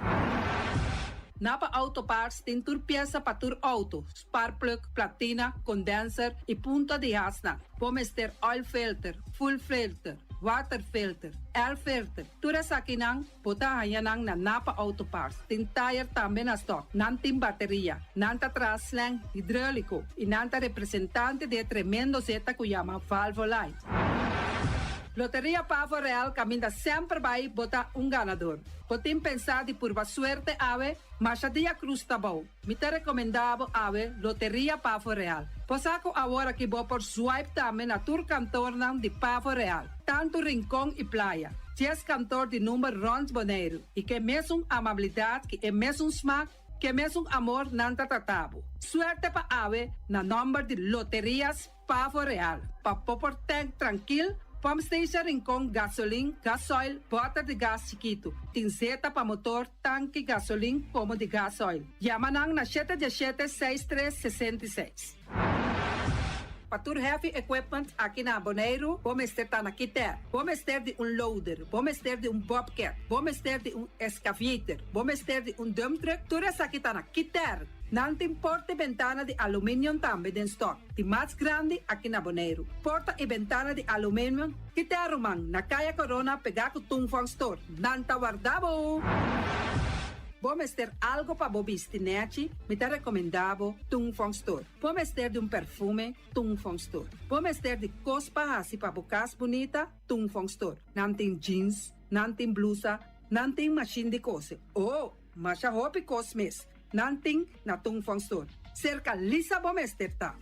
Napa Auto Parts tem tur pieza para tur auto, spark plug, platina, condenser e punta de hasna. Pomos ter oil filter, full filter, water filter, air filter. Tura sa kinang, puta hayanang na Napa Auto Parts. Tem tire também na stock, nantim bateria, nanta traslang hidráulico e nanta representante de tremendo zeta que chama Valvoline. Loteria Pavo Real caminha sempre vai botar ganador. Potem pensar de por suerte ave, mas a dia cruz tá bom. Me te recomendava ave Loteria Pavo Real. Posaco agora que vou por swipe também na tour cantor de Pavo Real. Tanto Rincón e Playa. 10 cantor de número Rond Boneiro. E que mesmo amabilidade, que é mesmo smack, que mesmo amor nanta tatabo. Suerte pa ave na número de Loterias Pavo Real. Pa popor tank tranquilo. Pump station Rincón, gasolina, gasoil, bota de gás chiquito. Tinzeta para motor, tanque, gasolina, como de gasoil. Yamanang na 717-6366. Patur heavy equipment aqui na Boneiro, vamos ter na Kiter, vamos ter de loader, vamos ter de bobcat, vamos ter de excavator, vamos ter de dump truck, tudo isso aqui na Kiter. Não tem porta e ventana de alumínio também em stock. De mais grande aqui na Boneiro. Porta e ventana de alumínio que te arrumam na Caia Corona pegar com Tungfang Store. Não tá guardado. Vamos ter algo para bobistinete, me te recomendava Tungfang Store. Vamos ter de perfume, Tungfang Store. Vamos ter de cospa assim para bocas bonita, Tungfang Store. Não tem jeans, não tem blusa, não tem machine de coser. Oh, mas a roupa cosmes. Nanting na Tungfang Store. Cerca Lisa Bomester ta.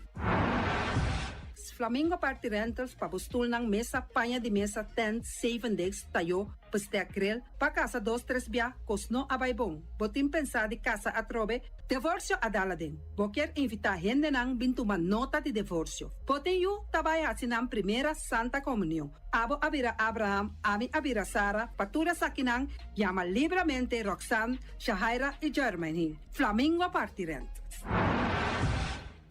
Flamingo Party Rentals pabustul ng mesa panha de mesa 10, 7 days tayo paste akrel pa casa 2-3 bia kosno abay bong. Botin pensa di casa atrobe divorcio adala din. Boker invita hende nang bintuman nota di divorcio. Botin yu tabay asinang primera Santa Comunión. Abo abira Abraham, ami abira Sara, patura sa kinang llama libremente Roxanne, Shahaira y Germaine. Flamingo Party Rentals.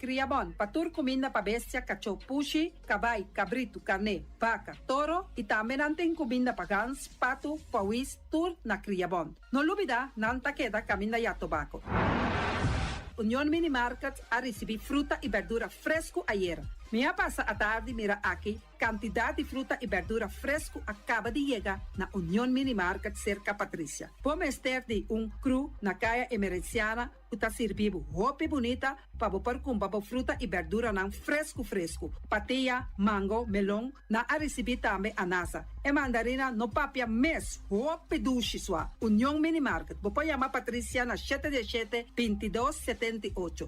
Criabon, patur comida pa bestia, cacho pushi, cabay, cabrito, carne, vaca, toro, y también anten comida pa gans, pato, pawis, tur na Criabon. No lubida, nanta queda camina ya tobacco. Unión Mini Markets a recibir fruta y verdura fresco ayer. Mia pasa a tarde mira aquí, cantidad de fruta y verdura fresco acaba de llegar na Unión Mini Market cerca Patricia. Pomester de un cru na calle emergenciana, uta servibo hopi bonita, para percumba fruta y verdura nan fresco. Patia, mango, melon, na a recibir también anasa. E mandarina no papia mes, hopi dushi sua. Unión Mini Market, bopo llama Patricia na 717-2278.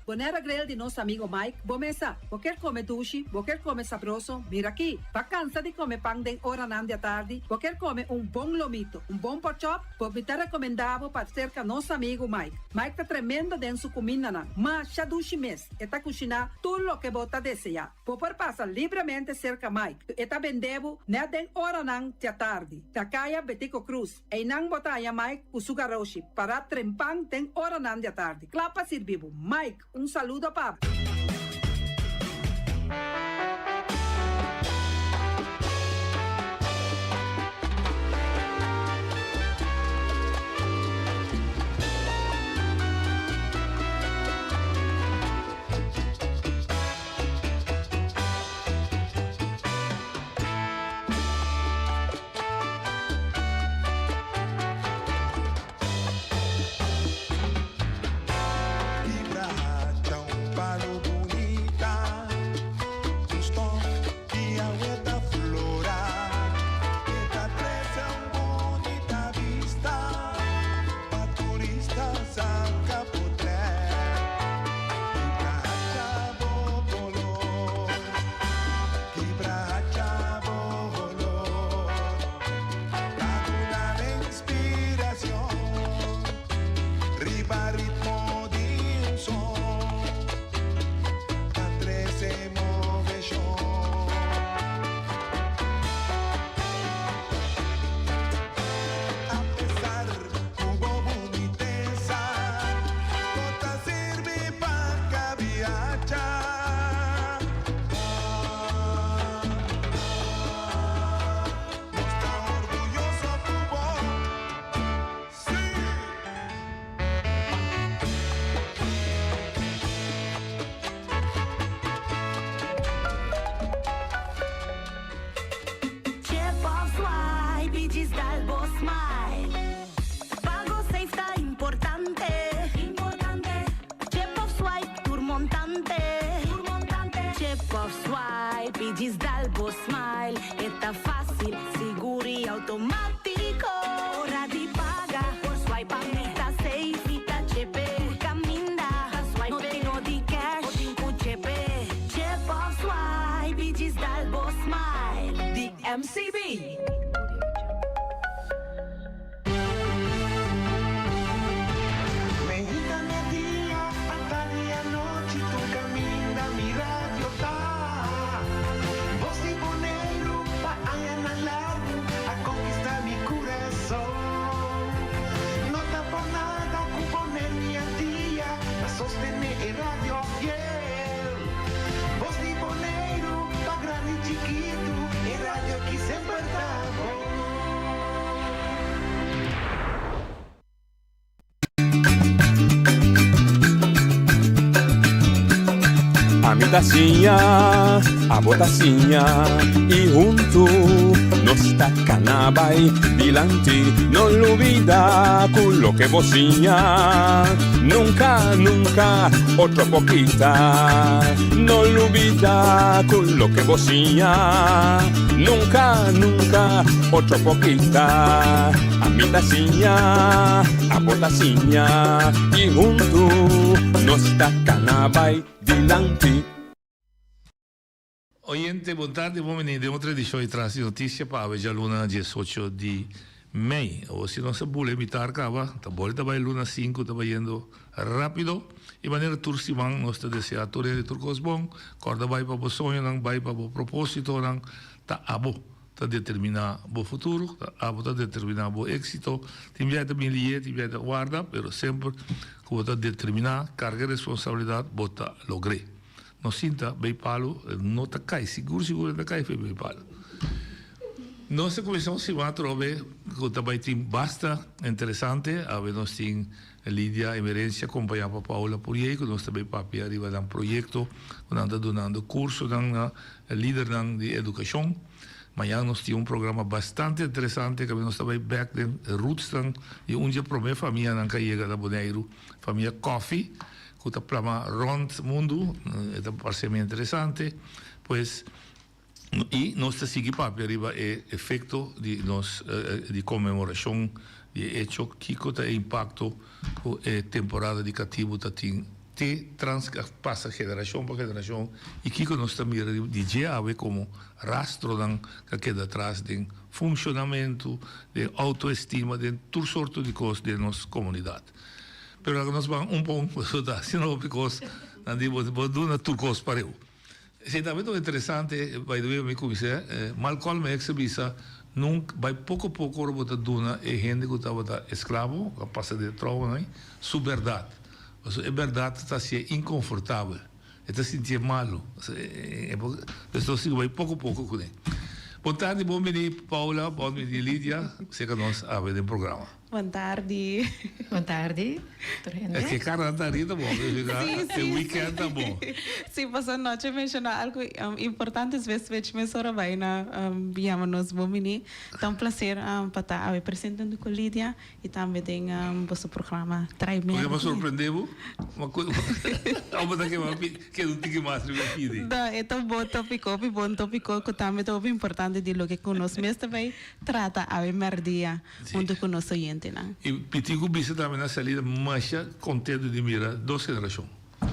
Bonera grel de nosso amigo Mike, bomesa, quer comer dushi, quer comer sabroso, mira aqui, pa cansa de comer pão de hora nan de tarde, quer comer bom lomito, bom porchop, me tá recomendado para cerca nosso amigo Mike. Mike tá tremendo dentro sua comida nan, mas já dushi mes, tá cozinhar tudo o que bota desejar. Popor passa livremente cerca Mike, tá vendendo né den hora nan de tarde. Da caia Betico Cruz, e nan botaya Mike o sugaroshi, para trempang den hora nan de tarde. Clapa servibo, Mike. Un saludo, papá. Digis dalbo smile, está fácil, seguro y automático. Hora de pagar, por swipe amita safe, ita chepe. Caminda, swipe no tengo de cash, o chepe. Chip of swipe, digis dalbo smile. The MCB. A mi tacinha, a botacinha e junto nos tacanabay dilante, no olvida con lo que vocinha, nunca, nunca, otro poquita, no olvida con lo que vocinha, nunca, nunca, otro poquita, a mi tacinha, a botacinha y junto nos tacanabay dilante. oyente, boa tarde. Vamos de outra edição e traz notícia para a luna 18 de maio. Ou se não se pode evitar, acaba. Tá bom, tá vai luna 5, tá indo rápido. E maneira turciman, nós te deseja todo de turcos bom. Corda vai para o sonho, não vai para o propósito, não tá abo. Tá determinar o futuro, tá abo tá determinar o êxito. Tem já também lié, tem já guarda, pero sempre que tá determinar carga de responsabilidade, bota logre. Não sinta bem palo, não tá cai, seguro tá cai bem palo. Nós começamos a trovar que também tem basta interessante, a ver nós tem Lídia Emerência acompanhada por Paula Purier, que nós também papi arriba de projeto, que anda dando curso na líder de educação. Amanhã nós temos programa bastante interessante, que nós também back de roots de onde a primeira família na chega da Bonaire, família Coffee, que está plama rond mundo, é parcemente interessante, pois e nós seguimos para arriba o efeito de comemoração de hecho que tem impacto com a temporada educativa que passa geração para geração e que nós também de já como rastro que queda atrás de funcionamento, de autoestima, de toda sorte de coisas de nossa comunidade. Pero nós vamos pouco senão porque não devemos dar tudo coisa para eu. Se também é interessante, vai doer me conhecer, Malcolm X bisa nunca vai pouco a pouco robota duna e gente que estava escravo, que passa de trova, né? Sua verdade. A verdade está se inconfortável, está se sentir malo. Então se vai pouco a pouco com ele. Boa tarde, bom dia Paula, bom dia Lídia, sei que nós abrimos o programa. Boa tarde. Boa tarde. É que cara tá ali, tá bom. O weekend tá bom. Sim, passou a noite mencionou algo importante, às vezes me sora vai na viamos bom mini. Então um prazer para estar apresentando com Lídia e também tem vosso programa Traimento. Porque me surpreendeu uma coisa. Algo que não tinha mais de pedir. Não, é tão bom tópico que também é importante de lo que conosco mesmo também trata a merdia junto com nosso oyente. E Pitico bisa também na salida mais contente de mirar duas gerações.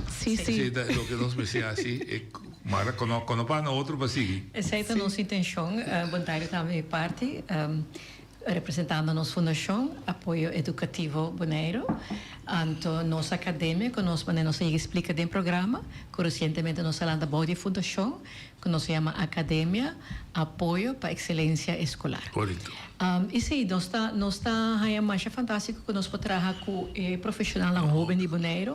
Sim. O que nós pensamos assim, mas quando para na outra para seguir. Essa é a nossa intenção, voluntário também parte, representando a nossa fundação, apoio educativo Bonaire, então nossa academia, que nós explica do programa, que recentemente nós falamos da de fundação, que nós chama Academia Apoio para a Excelência Escolar. Correto. E sim, nós está aí mais fantástico que nós podemos trabalhar com profissional na jovem de Bonaire.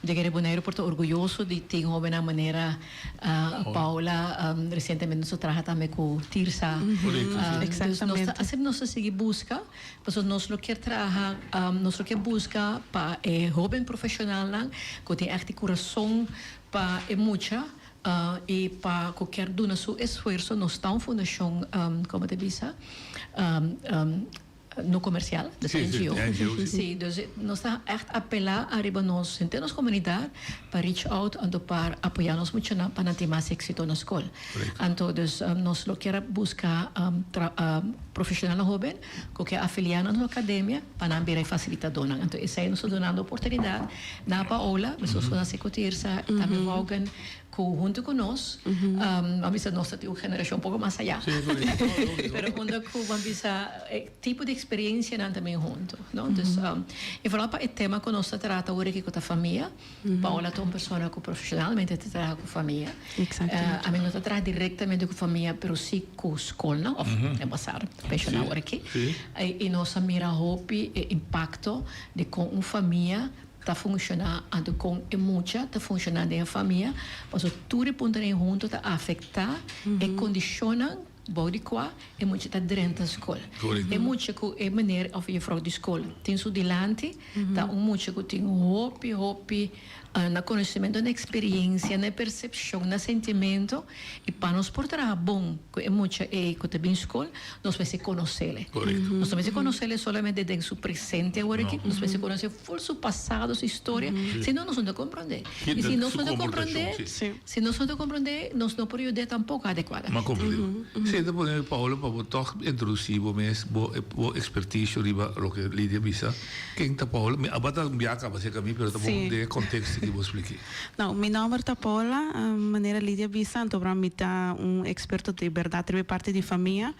De que Bonaire por orgulhoso de ter jovem na maneira Paula recentemente nós trabalha também com Tirsa. Exatamente. Assim nós seguir busca, porque nós não quer trabalhar, nós quer buscar para jovem profissional que tem articulação para muita e para qualquer do nosso esforço nós estamos fundação como te disse no comercial da NGO. Sim, nós estamos a apelar a nós sentirmos comunidade para reach out e para apoiar-nos muito para ter mais êxito na escola. Então, nós queremos buscar profissional jovem que é afiliado na academia para não facilitador. Então, isso aí nós estamos dando oportunidade na Paola, nós estamos a também Vaughan, junto conosco, vamos a nossa geração um pouco mais allá. Mas junto vamos a tipo de experiência também junto. Então, e falar para o tema que nós tratamos hoje com a família, Paola é uma pessoa que profissionalmente trabalha com a família. A mim não trabalha diretamente com a família, mas sim com a escola, é passar profissional aqui. E nós miramos o impacto de com uma família está funcionando com muita, está funcionando em família, mas tudo ponto junto está afetar e condiciona body qua e muito está dentro da escola. E muito que é maneira of je vrouw de escola tem su dilante, tá muito que tem hopi na conhecimento, na experiência, na percepção, na sentimento e para nós portar bom que é muito que também escola, nós vamos conhecê-lo. Nós vamos conhecê-lo somente desde seu presente agora aqui, nós vamos conhecer full seu passado, sua história, senão nós não compreender. E se nós não compreender, nós não podemos ajudar tampoco adequada. Mas compreendeu. sei da poner Paolo para toch introducir bo expertise riba lo que Lidia bisa. Quem tá Paolo, me abata biaca para ser caminho, pero tá bom de contexto que vou explicar. Não, meu nome é Paula, maneira Lidia Bisa, então para mim tá experto de verdade, de parte de família.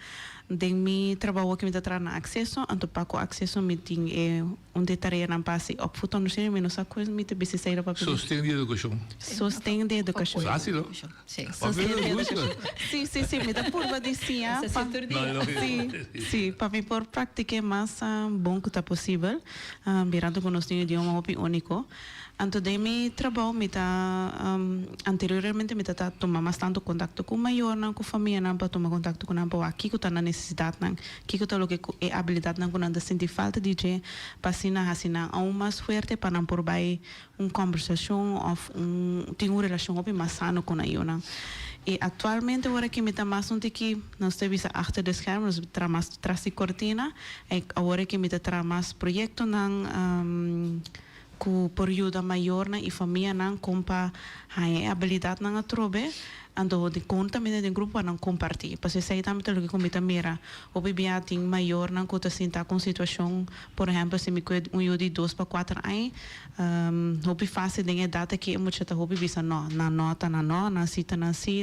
De mi trabalho que me dá na acesso, então para o acesso me tem tarefa na passe opvoeding, não sei menos a coisa me tem bem sair para Sostém de educação. Sostém de educação. Fácil, não? Sim. Sostém de educação. Sim, me dá por vadecia. Sim, para mim por prática mais bom que tá possível, virando com nosso idioma único. Então, de mi trabalho, me tá anteriormente me tá tomar bastante contato com o maior, com a família, para tomar contato com o aqui que tá na necessidade, que tá o que é habilidade, não quando sente falta de je, para assinar a mais forte para não por baixo conversação ou ter uma relação mais sana com a Iona. E atualmente agora que me está mais que nós temos achter de scherm, nós temos atrás de cortina, e agora que me está mais projeto com período maior na e família não compa a habilidade não atrobe ando de conta me de grupo não compartilhar porque sei também o que comita mira o bebê tem maior não conta sentar com situação por exemplo se me cuida de 2 para 4 anos hobby fácil de idade que é muito hobby bisa não na nota na cita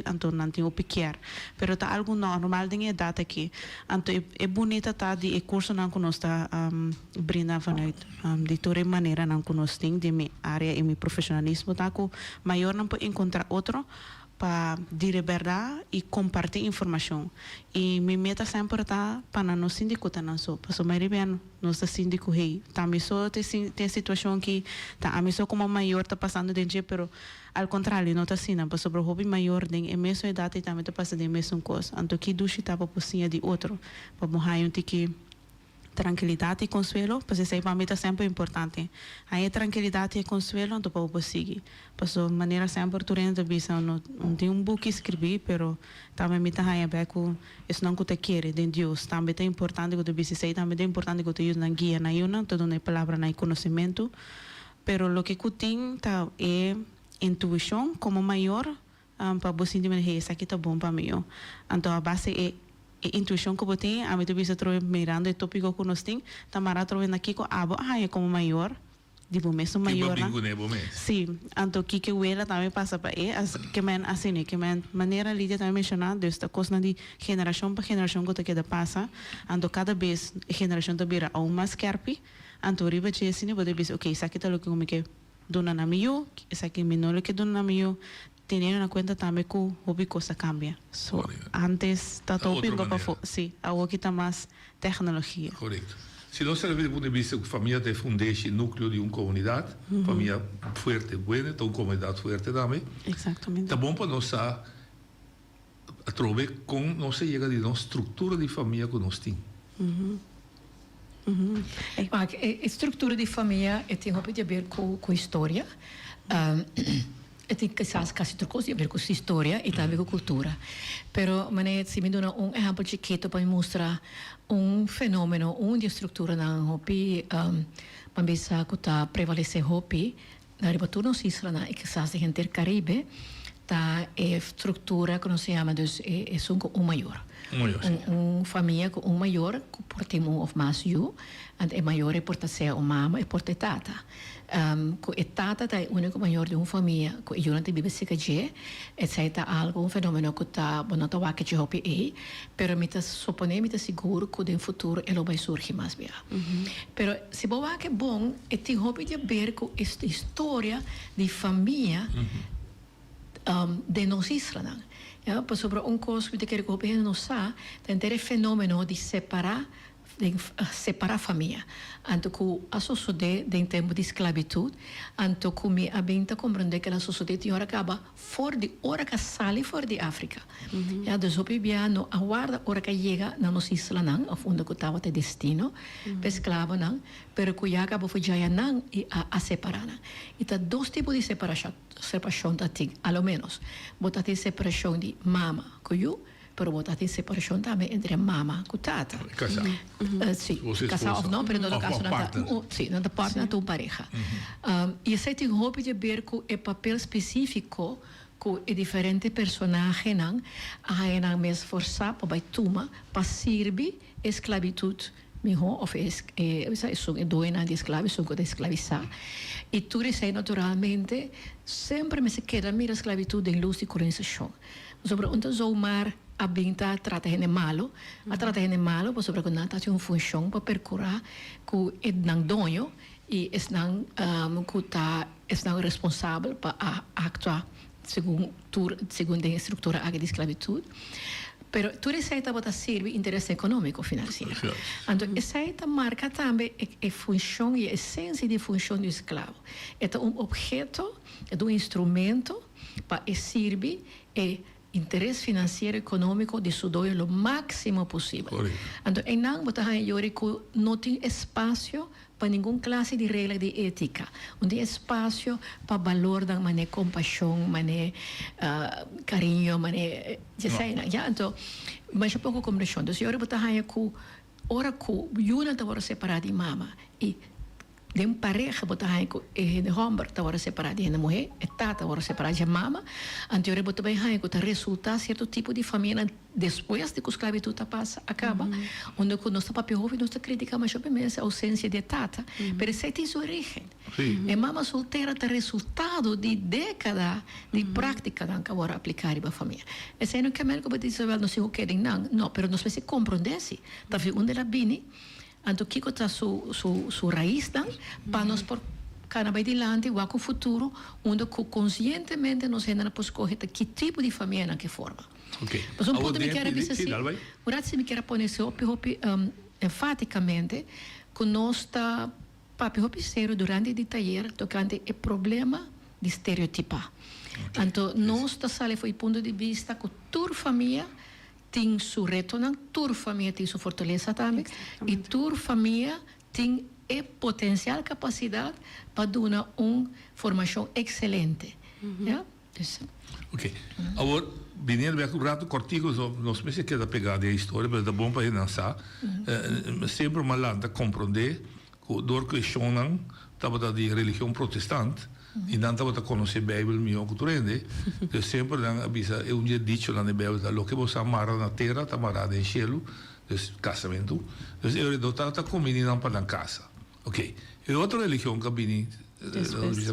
então não tem o pequer pero tá algo normal de idade que então é bonita tá de curso não conosco brinda vanuit de toda maneira não conosco de minha área e meu profissionalismo tá com maior não pode encontrar outro para dizer verdade e compartilhar informação. E minha meta sempre está para não sindico não só, para o mais bem nosso síndico rei. Também só tem situação que tá a mim só como maior está passando dentro, pero ao contrário não está assim, para sobre o hobby maior tem a mesma idade e também está passando a mesma coisa. Então que duche está para pocinha de outro, para morrer que tranquilidade e consuelo, porque sei para mim é sempre importante. Aí tranquilidade e consuelo, então para seguir. Porque de maneira sempre durante a vida não tem book que escrever, pero também me tá aí beco, isso não que te quer de Deus. Também é importante que tu bise sei, também é importante que tu use na guia na yuna, toda na palavra na conhecimento. Pero lo que tu tem tá é intuição como maior para você entender isso aqui tá bom para mim. Então a base é intuição que eu tenho, a mim também se trove mirando o tópico que nós temos, tamara trove aqui com abo, é como maior, de bom mesmo maior, né? Sim, então que ela também passa para que men assim, que men maneira Lídia também mencionar, desta coisa de geração para geração que queda passa, então cada vez a geração também vira ao mais carpe, então riba de assim, pode dizer, ok, isso aqui tá o que eu que dona na mio, isso aqui menor que dona na mio, teniendo en cuenta también que hobby cosa cambia. So, antes está todo para sí, ahora está más tecnología. Correcto. Si no se ve desde el punto de vista que familia te fundește el núcleo de una comunidad, familia fuerte, buena, una comunidad fuerte también. Exactamente. Está bueno para nos a trobar con, no se llega de una estructura de familia que nos tiene. A estrutura de família tem a ver com história. Tem quase trocos a ver com história e também com cultura. Pero mané se me dá exemplo chiquito para mostrar fenômeno, de estrutura na hopi, mambisa que tá prevalecer hopi na ribatura nos isla na e quizás de gente Caribe, tá estrutura que se chama dus é maior. Família com maior que portemos of mais you, e maior é porta ser mama e porta tata. Que tata é o único maior de uma família que eu não te vive se que é algo fenômeno que tá bom tá que te hopi pero me tá supone me tá seguro que no futuro ele vai surgir mais bem. Pero se boa que bom é te hopi de ver com esta história de família de nós isla. Ja, pas sobre coisa que eu quero que você não sabe, tem um fenômeno de separar a família. Então, que a sociedade em tempo de esclavitud, então que me abinta compreender que a sociedade agora acaba fora de hora que sai fora de África. Ja, dus op je no aguarda hora que chega na nossa isla não, of onde que estava te destino, esclavo não, pero que já acaba foi já não e a separar. Então, dois tipos de separação da ting, ao menos. Botar tem separação de mama com eu, pero botar tem separação também entre mama e tata. Casar. Sim, casar ou não, pero no caso não da parte da tua pareja. E esse tem roupa de ver com o papel específico com diferentes personagens nang mes forçar para tuma para servir esclavitud mijo of são doina de escravos são de esclavizar e tudo isso naturalmente sempre me se queda mira esclavitud em luz de colonização sobre onde zoomar a binta trata gente malo a trata gente malo por sobre quando tá uma função para percurar com nang donho e estão responsável para actuar segundo a estrutura de esclavitud. Pero tudo isso está servir interesse econômico financeiro. Então, isso marca também a função e a essência de função do escravo. É objeto, é instrumento para servir o interesse financeiro e econômico de seu dono o máximo possível. Então, não tem espaço para nenhuma classe de regra de ética, onde espaço para valor da maneira compaixão, maneira carinho, maneira então, mas pouco compreensão. Então, eu botar aí que ora que uma está separada de mama e de pareja botar aí que o homem está separado de mulher, e tata está separado de mama, então eu botar bem aí que está resulta certo tipo de família depois de que a esclavitud acaba, onde que nós papel jovem nós critica mais ou menos a ausência de tata, mas essa tem sua origem. E mama solteira é resultado de décadas de prática que agora aplicar para a família. Esse não é que eu vou dizer não sei o que não, mas nós precisamos compreender se tá onde ela vem. Então, que está sua raiz, para nós por cada vez adiante, o com o futuro, onde conscientemente nós ainda podemos escolher que tipo de família que forma. Mas um ponto me quer dizer assim, o se me quer pôr enfaticamente, que nós está papo sério durante o taller, tocante o problema de estereotipar. Então, nós está sale foi ponto de vista que toda família tem sua retorno, toda família tem sua fortaleza também, e toda família tem a potencial capacidade para dar uma formação excelente. Agora, vindo bem com o rato cortico, nós me se queda pegada a história, mas é bom para renascer. Sempre uma landa compreender que dor questionam estava de religião protestante. E não estava a conhecer a Bíblia melhor que tu rende. Eu sempre avisa, eu dia dicho na Bíblia, o que você amara na terra, está amarrado em cielo, casamento. Então, eu estava com menina para na casa. Ok. E outra religião que vini,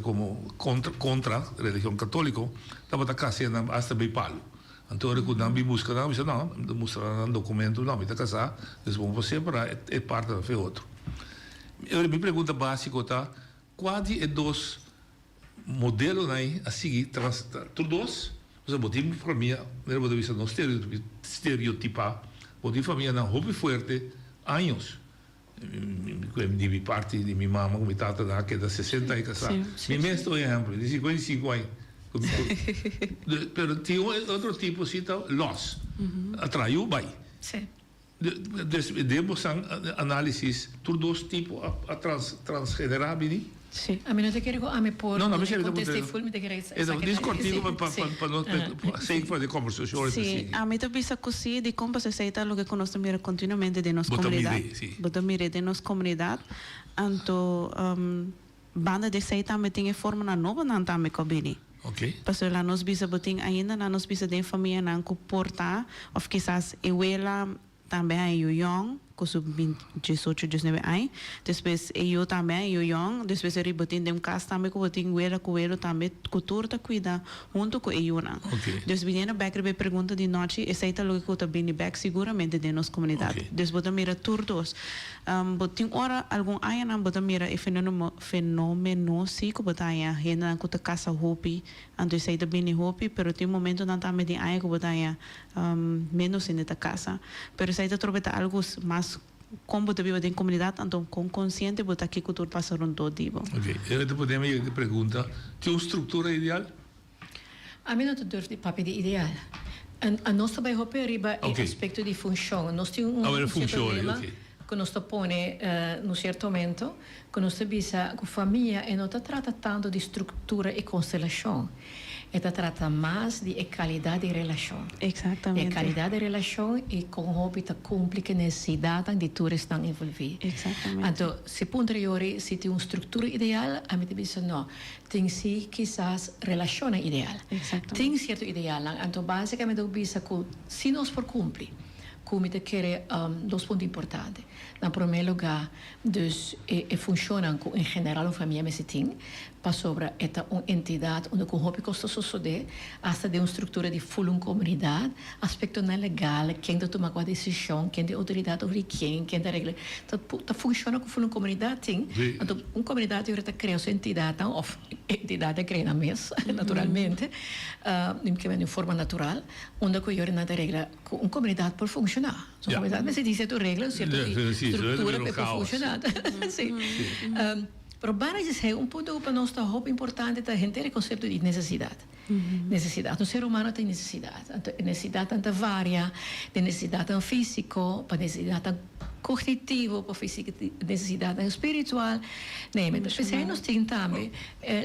como contra a religião católica, estava a casa hasta bem palo. Então, eu quando busca, não, mostrar um documento, não, está casar, então vamos separar, é parte da outro. Minha pergunta básica está, quais é dois modelo a seguir, todos, você botar família, não vista não estereotipar, botar família na roupa forte, anos. De minha parte, de minha mãe, minha tata, que é da 60 e casada. Minha mãe é exemplo, de 55 anos. Mas tem outro tipo, assim, loss. Atraiu, vai. Sim. Devemos análisis, todos tipos transgeneráveis. Sim. A mim não te quero a me pôr no contexto de full, me te quero então discortivo para não sei fazer conversações sim a mim também se così de como se aceita lo que nós também continuamente de nossa comunidade botamire de nossa comunidade então banda de aceita também tem forma na nova não também cabine. Porque lá nós bisa botin ainda na nós bisa de família não comporta ou quizás ela também é young com sub 18, 19 anos. Depois eu também eu young. Depois eu botin de casa também com botin com ela também cultura tá cuida junto com eu não. Depois vindo back be pergunta de noite e aceita logo que tá bem back seguramente de nossa comunidade. Depois botam mira turdos. Botin ora algum ano não botam mira e fenômeno sim que botam aí renda com tá casa hopi. Então aceita bem hopi, pero tem momento não também de aí que botam aí menos em esta casa. Pero aceita troveta algo mais como te vive em comunidade, então com consciente botar que cultura passa um todo tipo. Ok, eu podemos ir pergunta, tem uma estrutura ideal? A mim não te durf de papel de ideal. A nossa vai roupa riba é aspecto de função. Nós temos um problema que nos pone num certo momento, que nos visa que a família não trata tanto de estrutura e constelação, trata mais de qualidade de relação. Exatamente. Qualidade de relação e com o que cumpre que necessidade de todos estão envolvidos. Exatamente. Então, se posteriori, se tem uma estrutura ideal, a mim diz não. Tem sim, quizás, relação ideal. Exatamente. Tem certo ideal. Então, basicamente, eu penso que se nós por cumprir, como te quer dois pontos importantes. Na primeiro lugar, dus funciona em geral uma família mesitim, para sobre esta uma entidade onde com hobby custa suceder, hasta de uma estrutura de full comunidade, aspecto não legal, quem de tomar a decisão, quem de autoridade sobre quem de regra, então funciona com full comunidade, sim. Então uma comunidade eu cria sua entidade, ou entidade cria na mesa, naturalmente, de forma natural, onde eu na regra uma comunidade por funcionar. Uma comunidade mas se diz tu regra, certo? Estrutura para funcionar. Sim. Pero para dizer, ponto para nós está muito importante é entender o conceito de necessidade. Necessidade. O ser humano tem necessidade. Necessidade tanto vária, de necessidade físico, para necessidade cognitivo, para necessidade espiritual. Mas se nós temos também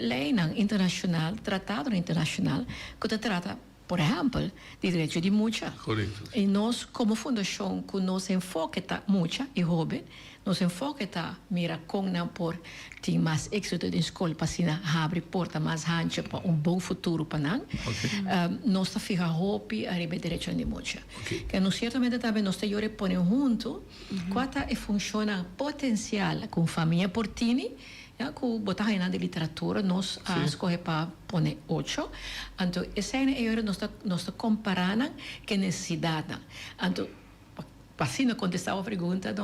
lei internacional, tratado internacional, que trata por exemplo, de direito de multa. Correto. E nós, como fundação, que nosso enfoque está multa e jovem, nosso enfoque está mira com não por ter mais êxito na escola para se abrir porta mais ancha para bom futuro para nós. Nós está fica hope a receber direito de multa. Que no certamente também nós está yore põe junto, quanto funciona potencial com família portini. Com botar aí na literatura, nós escolhe para pôr 8. Então, essa é nós está comparando que necessidade. Então, para se não contestar a pergunta,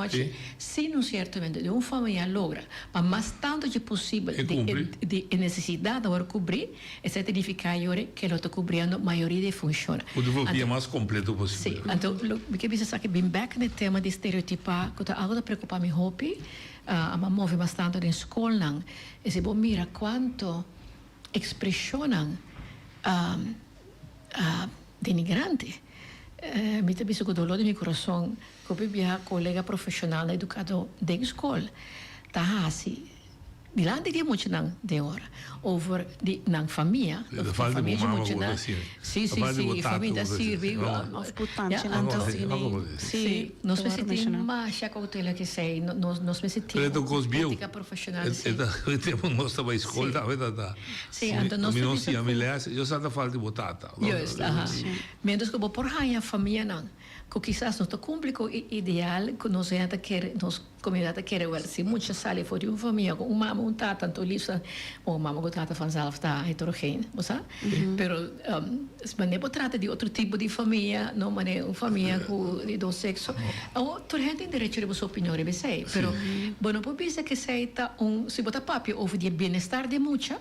se não certamente de uma família logra, mas mais tanto que possível de necessidade de cobrir, isso significa que ela está cobrindo a maioria de funções. O desenvolvimento mais completo possível. Sim, então, o que precisa que bem back no tema de estereotipar, que está algo a preocupar me hobby, a move bastante na escola, e se você mira quanto expressionam denigrante. Me te penso que o dolor de meu coração, que eu vivia colega profissional, educador da escola, está assim, dilante de muito não de hora, over de não família, família de muito não, sim, família sirve, sim, nós precisamos mais cautela que sei, nós precisamos ética profissional. Nós estamos escola, tá vendo? Sim, então nós precisamos. Eu só falta de batata. Menos que por aí a família não, que quizás não está cumprindo com o ideal que nós quer, nós comunidade quer ver se muitas salas for de uma família com uma mãe tata tanto lisa ou uma mãe tata fan zelf está heterogênea, você? Pero se não trata de outro tipo de família, não é uma família de dois sexos, ou toda gente tem direito a sua opinião, eu sei, pero bueno, por isso que se está se botar papel over de bem-estar de muita,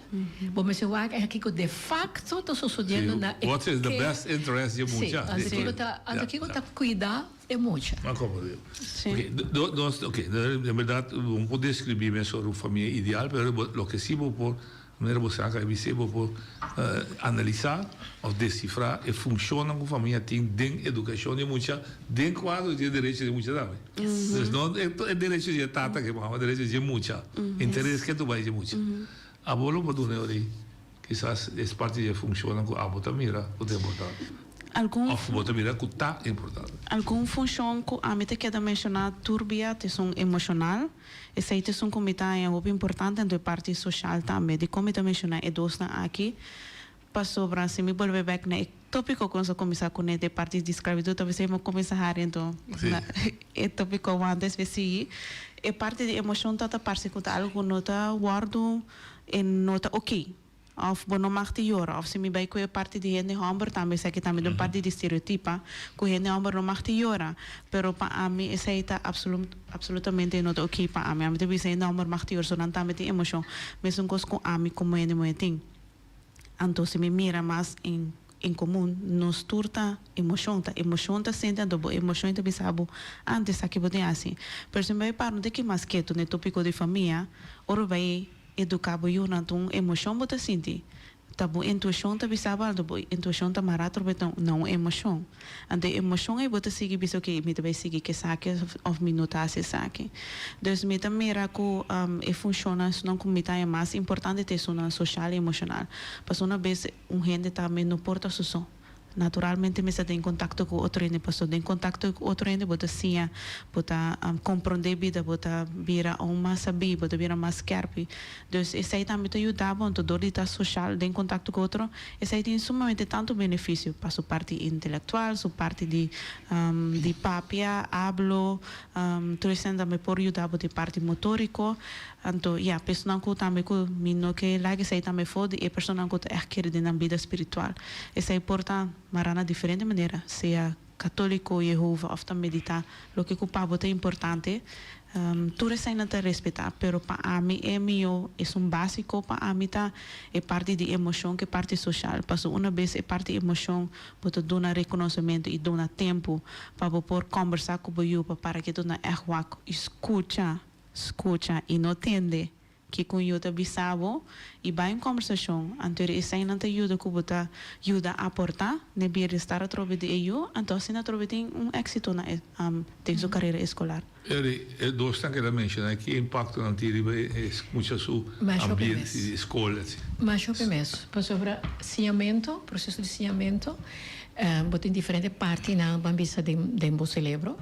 bom, mas eu acho que de facto está sucedendo na what is the best interest de muita? Aqui está cuidar é muito. Na verdade, não pode descrever sobre uma família ideal, mas o que sim por maneira você acaba de por analisar ou decifrar e funciona como família tem dentro educação de muita, dentro quadro de direito de muita também. Então, é direito de tata que é direito de muita, interesse que tu vai de muita. A bola pode não é quizás é parte de funciona com a bota mira o tempo algum função que a mim te queda mencionar turbia te são emocional esse aí te são comitê é muito importante entre parte social também de como te mencionar é dois aqui para sobre se me volver back na tópico quando eu começar com de parte de escravidão talvez eu começar então é tópico antes vesi é parte de emoção tata parte com algo nota guardo e nota ok of não mag te jora of se me bij koe parte de gente hamber também sei que também de parte de estereotipa que gente hamber não mag te jora pero pa a mim essa está absolutamente não ok pa a mim te bisa não hamber mag te jora so não também tem emoção mas um coisa com a mim como é muito tem então se me mira mais em comum nos turta emoção tá sente do emoção tá bisabo antes aqui botem assim pero se me para de que mais que tu ne tópico de família ora vai educar boiu na tum emoção bota senti tabu intuição tá bisaba tabu intuição tá marato beto não emoção ante emoção é bota seguir biso que me também seguir que saque of minuta se saque dus me também mira que e funciona não como me tá é mais importante ter sua social e emocional para uma vez gente também não porta sução naturalmente me está em contato com outro gente passou em contato com outro gente bota sim bota compreender vida bota vira uma saber bota vira mais scarpe dus esse aí também te ajuda muito dor de estar social em contato com outro esse aí tem sumamente tanto benefício para sua parte intelectual sua parte de papia hablo tudo isso também pode ajudar bota parte motórico então pessoa que também que mino que lá que sei também fode e pessoa que é querida na vida espiritual esse é importante mas na diferente maneira seja católico Jehová ou também meditar o que o pavo é importante tudo isso não te respeitar pero para mim é meu é básico para mim tá é parte de emoção que é parte social passou uma vez é parte de emoção para dar reconhecimento e dar tempo para poder conversar com o Jehová para que tu na escuta e não entende que com eu te bisabo e vai em conversação anterior essa não te ajuda que você ajuda a aportar ne bir estar a trovar de eu então se na trovar tem êxito na tem sua carreira escolar e dois estão que mencionar que impacto não tem muito su ambiente de escola mas eu penso sobre ciamento processo de ciamento botar em diferentes partes na bambisa de cérebro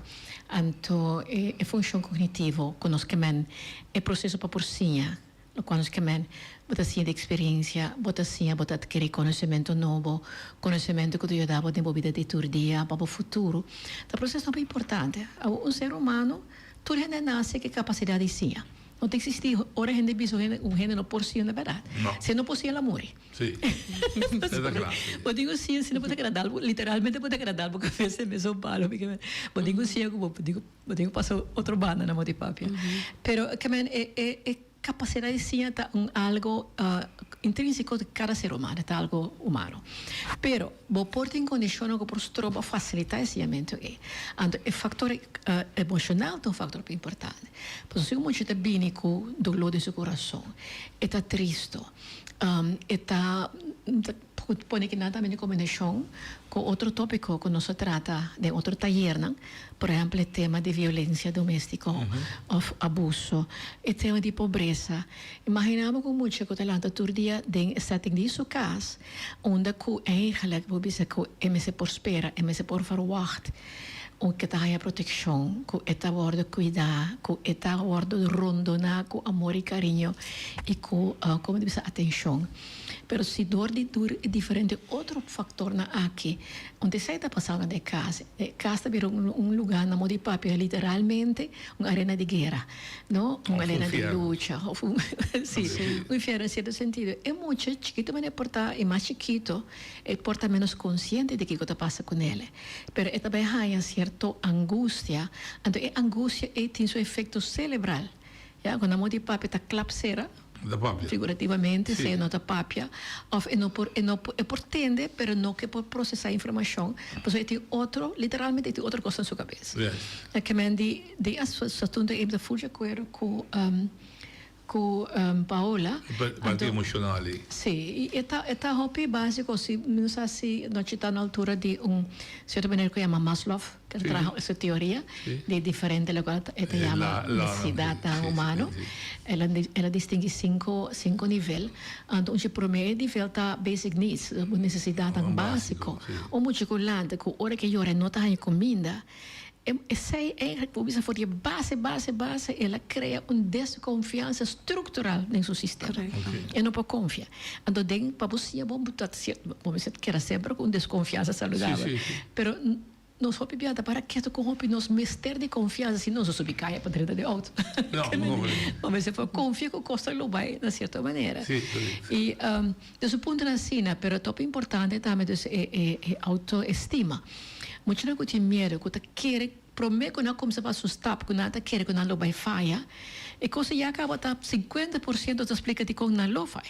então é função cognitiva conhecimento é processo para porcinha conhecimento botar sim de experiência botar sim botar adquirir conhecimento novo conhecimento que te ajuda a vida de todo dia para o futuro é processo muito importante ser humano tudo gente nasce com capacidade de sim não tem que existir hora gente bicho gente não por si na verdade se não por si ela morre sim é claro eu digo sim se não pode agradar literalmente pode agradar porque às vezes me sou palo porque eu digo sim eu digo passo outro banda na moti papia pero que é capacidade de sim tá algo intrínseco de cada ser humano tá algo humano pero vou pôr em condição que por tropa facilitar esse ambiente então o fator emocional é um fator muito importante porque se muito está bem com dolor de seu coração está triste está pode que nada também em combinação com outro tópico que nós trata de outro taller por exemplo o tema de violência doméstica ou abuso o tema de pobreza imaginamos com muito que talento todo dia de setting de sua casa onde que eigenlijk que se prospera se por verwacht que está a proteção, que está a cuidar, que está a rondonar com amor e carinho e com como diz atenção. Pero se dor é diferente outro fator na aqui, onde se está passando de casa vira lugar na modo de papel literalmente uma arena de guerra, não? Uma arena de luta, sim, um inferno em certo sentido. É muito chiquito, mas é mais chiquito, porta menos consciente de que está passando com ele. Pero também há certa angústia, então a angústia tem seu efeito cerebral. Quando a modo de papel está clapsera, figurativamente, se não está papia, ou é por tende, pero não que por processar a informação, porque tem outro, literalmente tem outra coisa na sua cabeça. É que de assunto é da full acordo com Paola. Parte emocional. Sim, é hobby básico, se não sei se não está na altura de certa maneira que chama Maslow, que traz essa teoria de diferente lo que chama necessidade humana. Ela distingue cinco níveis. Então, o primeiro nível está basic needs, necessidade básico. O muito chocolate, que hora que eu não está em comida, essa é a base, ela cria uma desconfiança estrutural em seu sistema. E não pode confiar. Então, para você, vamos dizer que era sempre com desconfiança saudável. Mas nós vamos para que tu corrompe nos mister de confiança, se não se subir caia para dentro de outro. Não, mas se for confia que o custo lo vai de certa maneira. E desse ponto assim, mas o top importante também é autoestima. Muitos não têm medo, que querem prometer que não começa a assustar, porque nada quer que não lo vai falhar. E coisa já acaba tá 50% da explica de como não lo falha.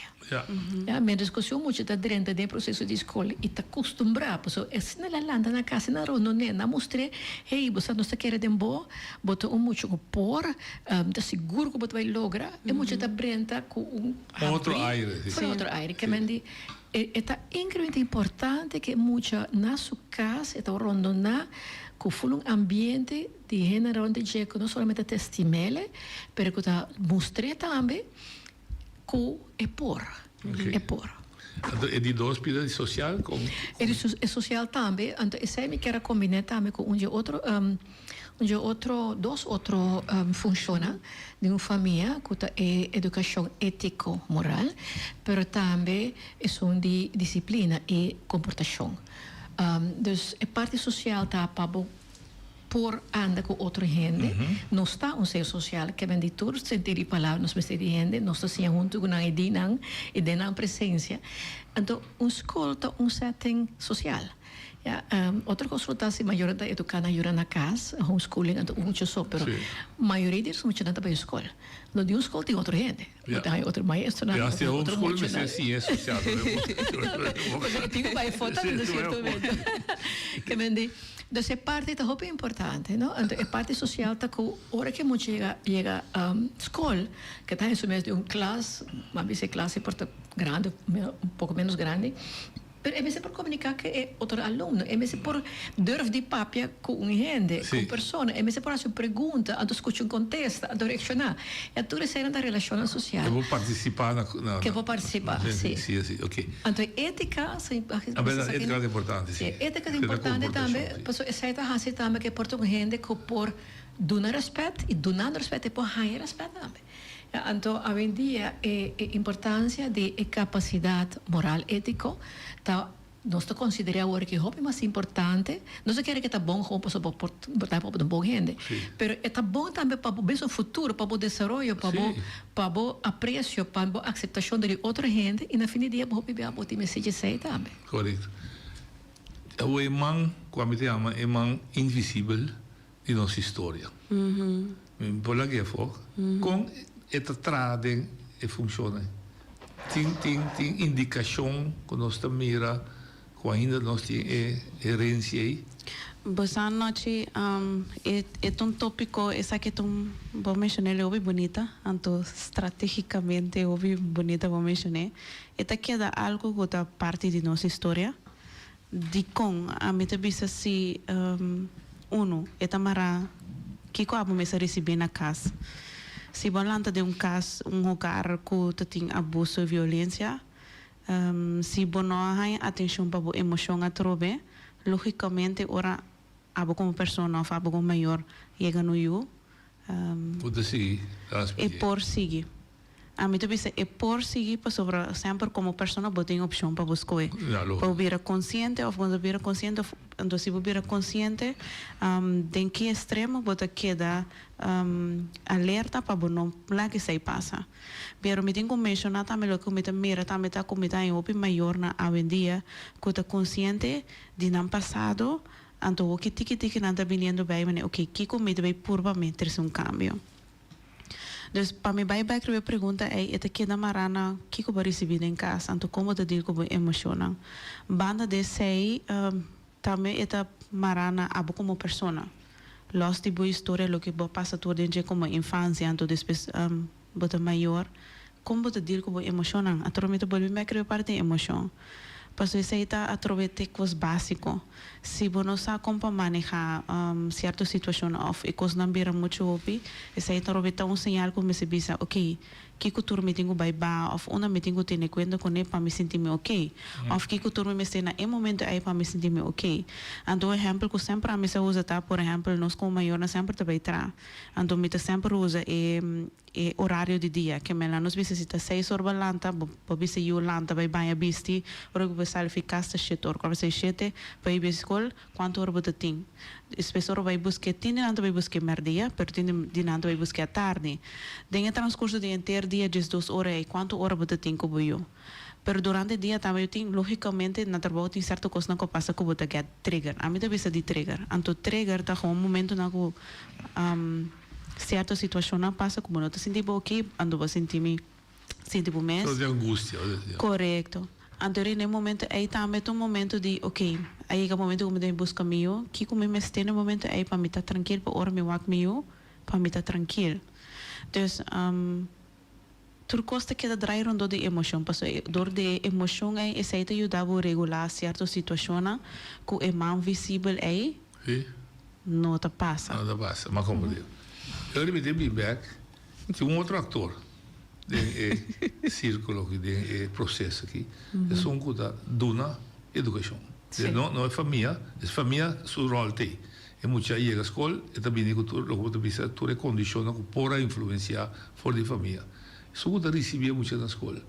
Mas discussão muito está dentro do processo de escola e está acostumbrado, porque se não landa na casa não mostre, hey, você não está querendo bom, bota muito por, está seguro que você vai lograr, e muito está dentro com outro aire, que Está increíblemente importante que mucha na su casa está rondando que fue un ambiente de género de que no solamente testimele, pero que está mostré también que es por. É por. E die doorspelen sociaal? É social também. Então, esse me quer combinar também com dos outros funciona de uma família que é educação ético-moral, mas também é de disciplina e comportação. Dus a parte social está para por andar com outra gente, não está um ser social que vem de todos sentir palavras, nós precisamos de gente, nós estamos juntos com a ideia e de presença. Então, escola está setting social. Ja, outra coisa se a maioria da educada ajuda na casa, homeschooling, então muito só, mas a maioria deles não chega para a escola. Não de escola tem outra gente, tem outro maestro, não tem outro homeschooling, mas é assim, é social. Tem uma foto no certo momento. Que me diz, então é parte da roupa importante, não? Então é parte social tá que hora que muito chega escola, que está em sumesso de classe, uma vez classe porta grande, pouco menos grande. Pero é mesmo por comunicar que é outro aluno, é mesmo por durf de papia com gente, com pessoa, é mesmo por fazer pergunta, a escutar contesta, a reaccionar. É tudo isso da relação social. Eu vou participar que vou participar, sim. Sim, ok. Então, ética, a verdade, ética é importante, sim. Ética é importante também, porque é certo também que por gente que por donar respeito e donando respeito é por ganhar respeito também. Então, hoje em dia, a importância de capacidade moral ética nós consideramos agora que é o mais importante. Não se quer que está bom para botar para boa gente, mas está bom também para o futuro, para o desenvolvimento, para o apreço, para a aceitação de outra gente e na fim do dia para o time se também. Correto. O imã, como te chama, é imã invisível de nossa história. Por lá que é foco, com esta trade e funciona. Tem indicação que nós estamos mira, que ainda nós temos herência aí. Boa noite. É um tópico, essa que tu vou mencionar, é bem bonita, então estrategicamente é bem bonita, vou mencionar. Esta queda algo que é parte de nossa história. De com a minha vista se esta mara que eu abo me receber na casa. Se balanta de caso, lugar que tem abuso e violência, se não há atenção para a emoção a trobe, logicamente, ora, abo como pessoa, abo como maior, chega no eu. É por seguir. A mim também é por seguir para sobre sempre como pessoa botar em opção para buscar para vir consciente ou quando vir consciente então se vir consciente de que extremo bota queda alerta para não lá que se passa pero me tenho mencionar também o que me mira também tá como tá em opi maior na avendia que tá consciente de não passado então o que tiki não tá vindo bem mas ok que comida vai puramente ter um cambio. Dus para mim vai a pergunta é esta que na marana que eu vou receber em casa, então como te digo como emocional. Banda de sei também esta marana abo como persona. Los de boa história lo que vou passar todo dia como infância, então depois bota maior. Como te digo como emocional. Atualmente vou me criar parte emoção. Pues isso aí está a través de coisas básicas. Se você não sabe como manejar certa situação, e coisas não viram muito ouvi, isso aí está a través um sinal que me se diz, ok, que cultura me tenho vai ba, ou uma me tenho ter cuenta com ele para me sentir ok, ou que cultura me está em momento aí para me sentir ok. Então, exemplo que sempre a mim se usa tá, por exemplo, nós como maior nós sempre também tra, então me sempre usa horário de dia, que me lá nós visita 6 horas lanta, para se eu lanta vai banha bisti, ora que você ficar esta 7 horas, quando você 7 para ir escola, quanto hora você tem? Espessor vai buscar tinha não vai buscar merdia, pero tinha não vai buscar tarde. Denha transcurso de inteiro dia de 2 horas e quanto hora você tem como eu. Pero durante o dia também eu tenho logicamente na trabalho tem certa coisa que passa que você get trigger. A mim também de trigger. Então trigger tá com um momento na que certa situação não passa como não te sentir ok, ando você sentir me mês. Só de angústia. Correto. Anterior no momento aí também um momento de ok, aí é o momento que me dei busca meu, que como me está no momento aí para me estar tranquilo, para hora me walk meu, para me estar tranquilo. Então turcosta que draaien rondom de emoção, porque door de emoção é essa te ajudava a regular certas situações que é mais visível aí, Sim. não te passa. Não te passa, mas como digo. Eu lembro de back que outro ator de círculo aqui, de processo aqui, é só um que dona educação. Não é família, é família seu rol tem. E muita aí a escola e também que tu condiciona que pode influenciar fora da família. Isso que recebia muito na escola.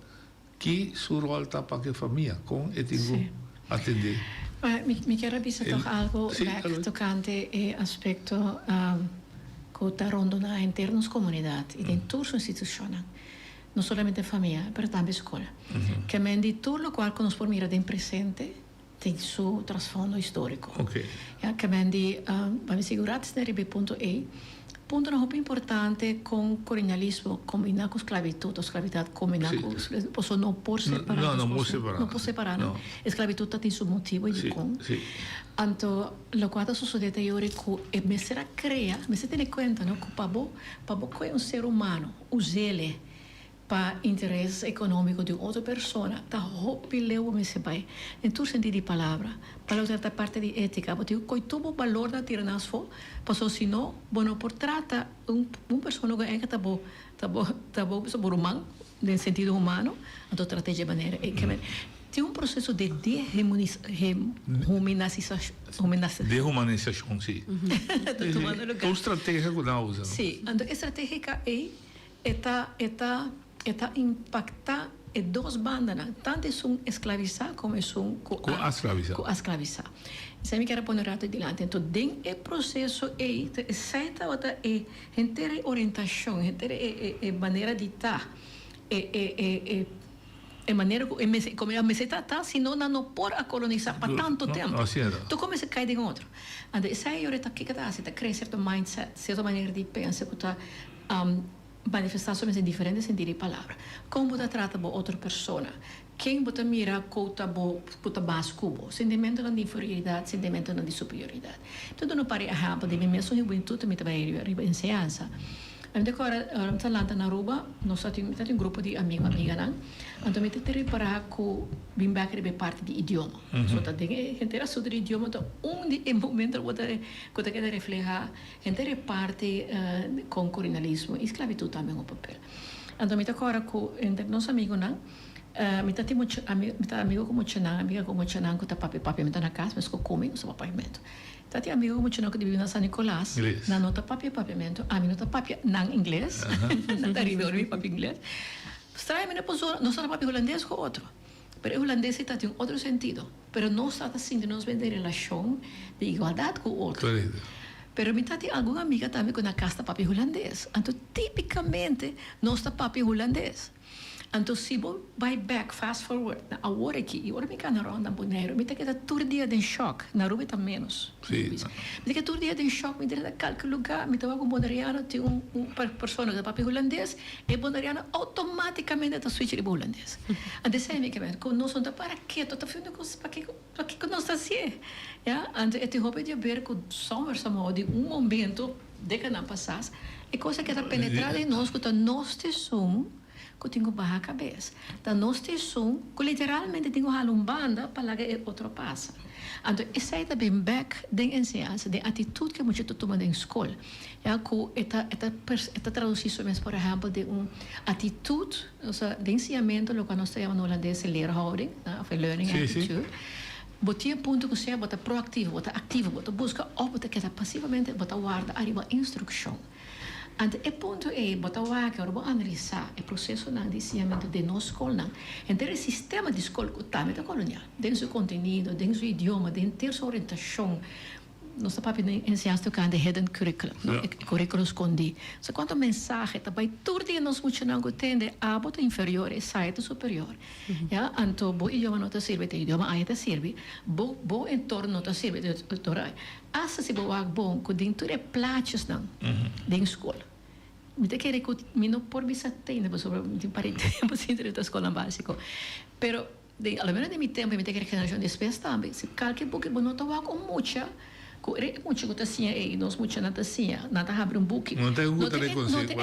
Que seu rol está para a família, com e tenho atender. Me quero dizer algo tocante o aspecto que está rondando em nas comunidades e em todas as instituições. Não somente família, mas também escola. Que me di tudo o qual nos por mirar em presente tem seu trasfondo histórico. Okay. Que me di, vamos segurar nesse ponto ponto muito importante com colonialismo combinar com escravidão combinar com posso não por separar não pode separar não escravidão tem seu motivo e com então lo qual sucede hoje que me será crea me se tem conta não que pabo é ser humano usele para interesse econômico de outra pessoa, tá hopileu me se vai. Em todo sentido de palavra, para outra parte de ética, porque coi tudo valor da tiranas fo, passou se não, bueno por trata pessoa que é que tá bom sobre humano, no sentido humano, então trata de maneira que tem processo de dehumanização, sim. Então estratégia que não usa. Sim, então estratégia está impactar em duas bandas, tanto são escravizar como são escravizar. Isso me quero pôr rato adiante. Então, dentro do processo certa outra inteira orientação, inteira maneira de estar, maneira como a meseta está, senão não pode colonizar para tanto tempo. Então, como se cai de outro? Então, essa é a hora que está cria certo mindset, certa maneira de pensar que está manifestações em diferentes sentidos de palavra. Como você trata a outra pessoa? Quem você mira que base cubo? Sentimento de inferioridade, sentimento de superioridade. Tudo não para exemplo de mim mesmo, eu vou tudo me trabalhar em ensinança. Agora, talanta na Aruba, nós temos um grupo de amiga, então me tenho reparar que vim back de parte de idioma. Só tá tem inteira sobre idioma, então momento que eu quero refletir inteira parte com colonialismo e escravidão também o papel. Então me agora com entre nós amigos me tá amigo como Chanang que tá papi me tá na casa, mas que come o papiamento. Tati amigo como Chanang que vive na San Nicolás, na nota papiamento, a mim nota papi nang inglês, na terrivel mi papi inglês. Estranho me não nós papi holandês com outro. Pero o holandês está tem outro sentido, pero não está assim de nós vender relação de igualdade com o outro. Pero me tem alguma amiga também com na casa papi holandês. Então tipicamente nós está papi holandês. Então, se você vai back, fast forward, na hora aqui, e agora me cana ronda boneiro, me tem que dar todo dia de choque, na Aruba está menos. Sim. Me tem que todo dia de choque, me tem que dar qualquer lugar, me tem que bonariano, tem pessoa de papel holandês, e bonariano automaticamente está switch de holandês. Então, sei me que nós não está para quê, está fazendo coisas para que nós está assim. Então, eu te roubo de ver que somos de momento, de que não passasse, é coisa que está penetrada em nós, que nós somos, que eu tenho barra a cabeça. Então, nós temos que literalmente tenho uma banda para que outro passa. Então, isso é também back da ensinança, da atitude que a gente toma na escola. Que está traduzido mesmo, por exemplo, de uma atitude, de ensinamento, o que nós chamamos no holandês de leerhouding, learning attitude. Botia ponto que você bota proativo, bota ativo, bota busca, ou bota que passivamente, bota guarda, arriba instrução. Então, o ponto é, botar o ar, que eu vou analisar o processo de ensinamento de nossa escola, entre o sistema de escola que também é colonial, dentro do seu conteúdo, dentro do seu idioma, dentro da sua orientação. Nossa papi ensinamos tocando hidden curriculum, currículo escondido. So, quanto mensagem, também todo dia nós funcionamos tende a botar inferior e sair superior. Então, o idioma não te serve, o idioma aí te serve, o entorno não te serve, essa se boa bom, que dentro de platos não, dentro da escola. Me te querer que me não por visa tem, sobre um par de tempo dentro da escola básica, pero a lo menos de mi tempo me te querer que na região de espécie também, se qualquer book não te vai com muita muito que tá assim, nós muito nada assim, nada abre book. Não tem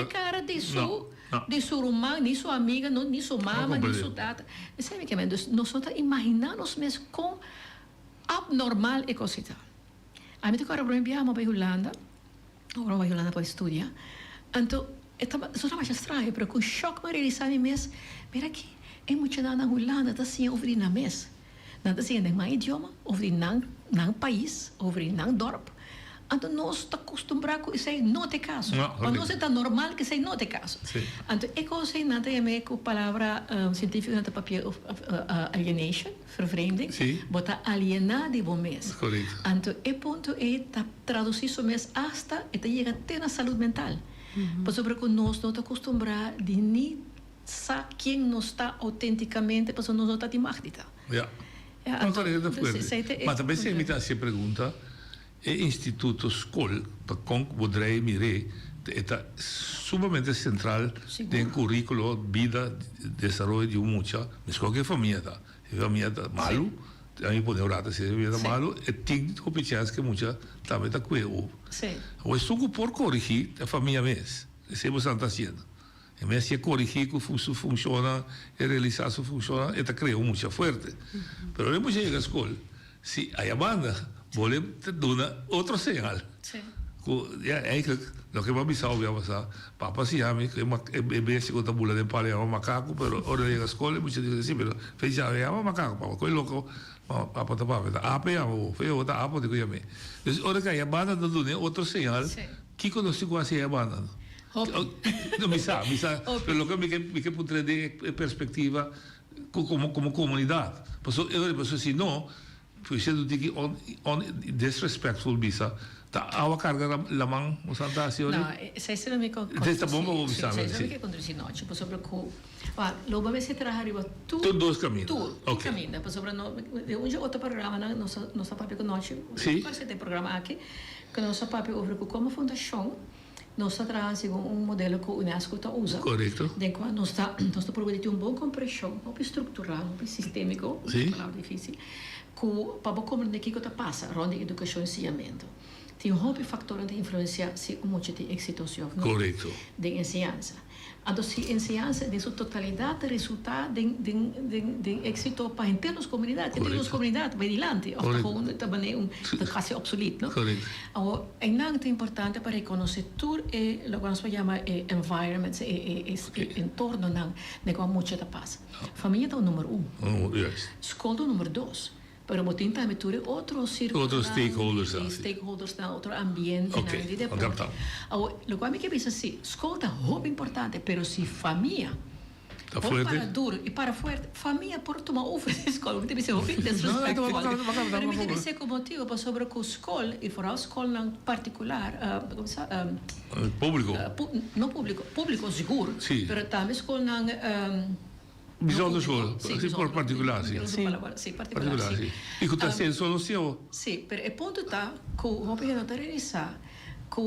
cara disso. de su irmã, ni su amiga, ni su mamá, ni su tata. Sabe que dus nosotros imaginamos mesmo com abnormal e coisa. A mim agora viajamos para Holanda, agora para Holanda para estudar. Então, isso é mais estranho, porque com choque me realizava mesmo, mira aqui, é muito na Holanda, está assim, over na mes. Não está assim, em meu idioma, over na país, over na dorp. Então, nós estamos acostumados com isso, não tem caso. Para nós é normal que isso não tem caso. Então, é coisa não tem com a palavra científica no papel alienation, vervreemding, botar alienar de bom mês. Correto. Então, é ponto é traduzir isso mesmo hasta chegar até na saúde mental. Por sobre que nós não estamos acostumados de nem saber quem não está autenticamente, porque nós não estamos de magdita. Mas também se me dá essa pergunta, o Instituto School, para com poder mirar, é sumamente central no currículo vida, desenvolvimento de muita, mas qualquer família tá, família tá malo, a mim pode orar se família tá malo, e tem competência que muita também tá coelho. O estudo por corrigir a família mesmo, isso você está fazendo. E mesmo se corrigir que isso funciona, e realizar isso funciona, está criando muito forte. Mas depois chega à escola, se a banda volem te dar outro sinal. Eigenlijk, lo que vamos a ver, papá se llama, que es que está bula de palo llama macaco, pero ahora llega a la escuela y muchos dicen, sí, pero fe ya llama macaco, papá, coi loco, papá está papá, está ape llama, feo está apo, digo llame. Entonces, ahora que hay banda no tiene otro señal, ¿qué conoce cuál es la banda? No me sabe, pero lo que me que putre de perspectiva como comunidad. Pues si no, pues si tú dices disrespectful visa, a carga la mão o Santa Senhora. Não, isso não me conta. Esta bomba vou avisar. Isso não me conta se não, tipo sobre o logo vai se trabalhar tu. Tu dois caminhos. Tu caminho, por sobre no um outro programa na nossa papel com nós. Sim. Parece ter programa aqui que nossa papel over como fundação. Nós trazemos modelo que o UNESCO usa. Correto. De quando nós procurando uma boa compreensão, uma estrutural, uma sistêmico, uma palavra difícil, para compreender o que está passando, onde educação e ensinamento. Tem fator de influência se muito de exitoso. Correto. De ensinança. Então, se ensinança de sua totalidade resulta de êxito para internos comunidade, internos comunidade vai adiante, ou gewoon também quase obsoleto, Correto. É muito importante para reconhecer tudo o que nós chamamos environment, entorno de como muito está passa. Família é o número 1. Escola é o número 2. Pero botin também tudo outros círculos, outros stakeholders na outro ambiente, na de depois. O que me que pensa assim, escola é muito importante, pero se família para duro e para forte, família por tomar over escola, que deve ser muito desrespeitoso. Pero me deve ser como motivo para sobre que escola e for a escola em particular, público, não público seguro, pero também escola Bijzonder school, sim, por particular, sim. Sim, particular, sim. E que está sendo solução. Sim, mas o ponto está que o Hopi não está realizar que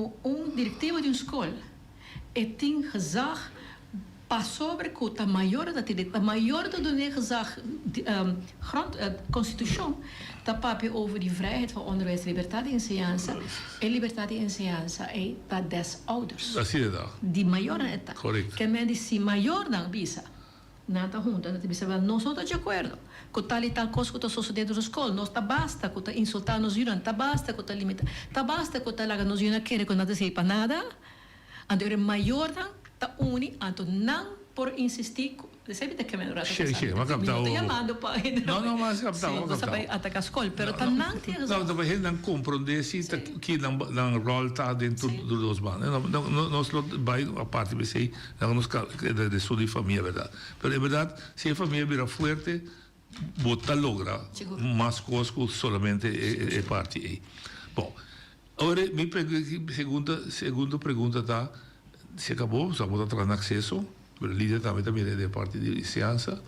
diretivo de uma escola tem gezag para sobre que o maior do gezag Constituição está papel over die vrijheid van onderwijs, liberdade de enseñanza. E liberdade de enseñanza é para 10 ouders. Assim é. Die maior é esta. Correto. Que men se maior não visa. Nada junto, não estamos de acordo com tal e tal coisa que está sucedendo na escola. Não está basta com está insultar nos jurando, está basta com está limitar, está basta com está lá nos jurando querer com nada sei para nada. Então é maior não está uni, então não por insistir. Sabe de que me dura? Sim, mas captado. Chamando para não, mas captado. Não sabe atacar a escola, pero tá não tem razão. Não, também não compreender se que não rol está dentro dos bandos. Não vai a parte de sei, não nos de sua família, verdade. Mas é verdade, se a família vira forte, bota logra mais coisas que somente é parte aí. Bom, agora minha segunda pergunta tá, se acabou, estamos atrás acesso. Pero el líder también de parte de ciência,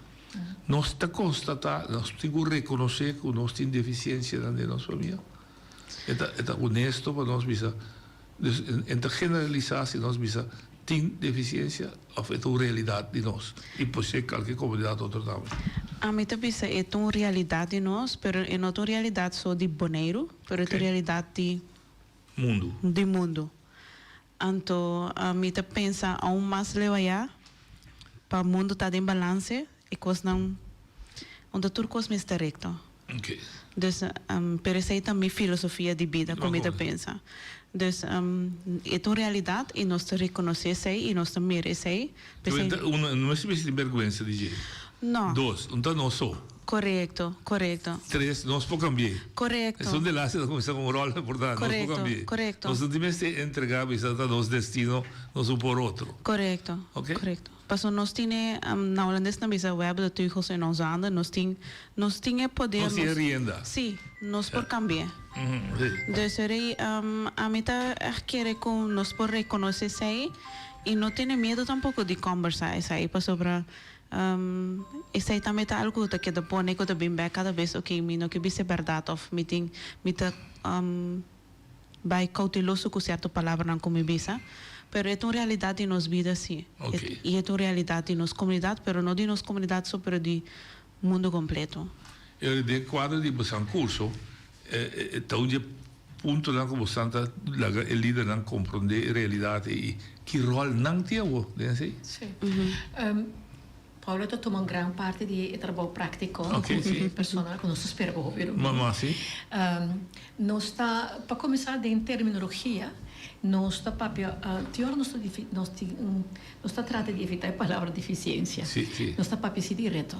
nós está constatar, nós temos que reconhecer que nós temos deficiência na nossa família. É honesto para nós bisa, entre generalizar se nós bisa tem deficiência, ou é uma realidade de nós. E pode ser qualquer comunidade outra também. A mim também é uma realidade de nós, mas é não uma realidade só de Bonaire, mas é uma realidade de mundo. Então, a mim pensa a mais levar para o mundo está em balance e coisa não onde tudo coisa está recto. Ok. Dus per se também filosofia de vida, como eu Concordo. pensa. Dus é uma realidade e nós reconhecer sei e nós merecer. Não é simplesmente vergonha de jeito. Não. 2, então não sou. Correto. 3, nós podemos cambiar. Correto. Isso é de lá se começa com um rol importante. Correcto, Nós podemos cambiar. correcto. Nós não temos que entregar a nosso destino, nós um por outro. Correto. Ok. Correto. Paso nós temos na holandês na bisa web de tugels em onze handen, nós temos poder. Nós temos renda. Sim, nós por cambiar. Dus a mim tá querer com nós por reconhecer isso aí e não ter medo tampouco de conversar isso aí para sobre isso aí também tá algo que da pone que bem back cada vez ok me não que ser verdade of meeting me tá vai cauteloso com certa palavra não como bisa. Pero é uma realidade em nossa vida, sim. Ok. E é uma realidade em nossa comunidade, pero não de nossa comunidade só, pero de mundo completo. Eu de quadro de um curso, então de ponto lá como santa, o líder não compreende a realidade e que rol não tem o, né? Sim. Paula toma uma grande parte de trabalho prático Ok, sim. personal, com nossos percursos. Mas sim. Nós está, para começar, em terminologia, nós está papel, teor nós está tratando de evitar a palavra deficiência. Sim. Nós está papel de reto.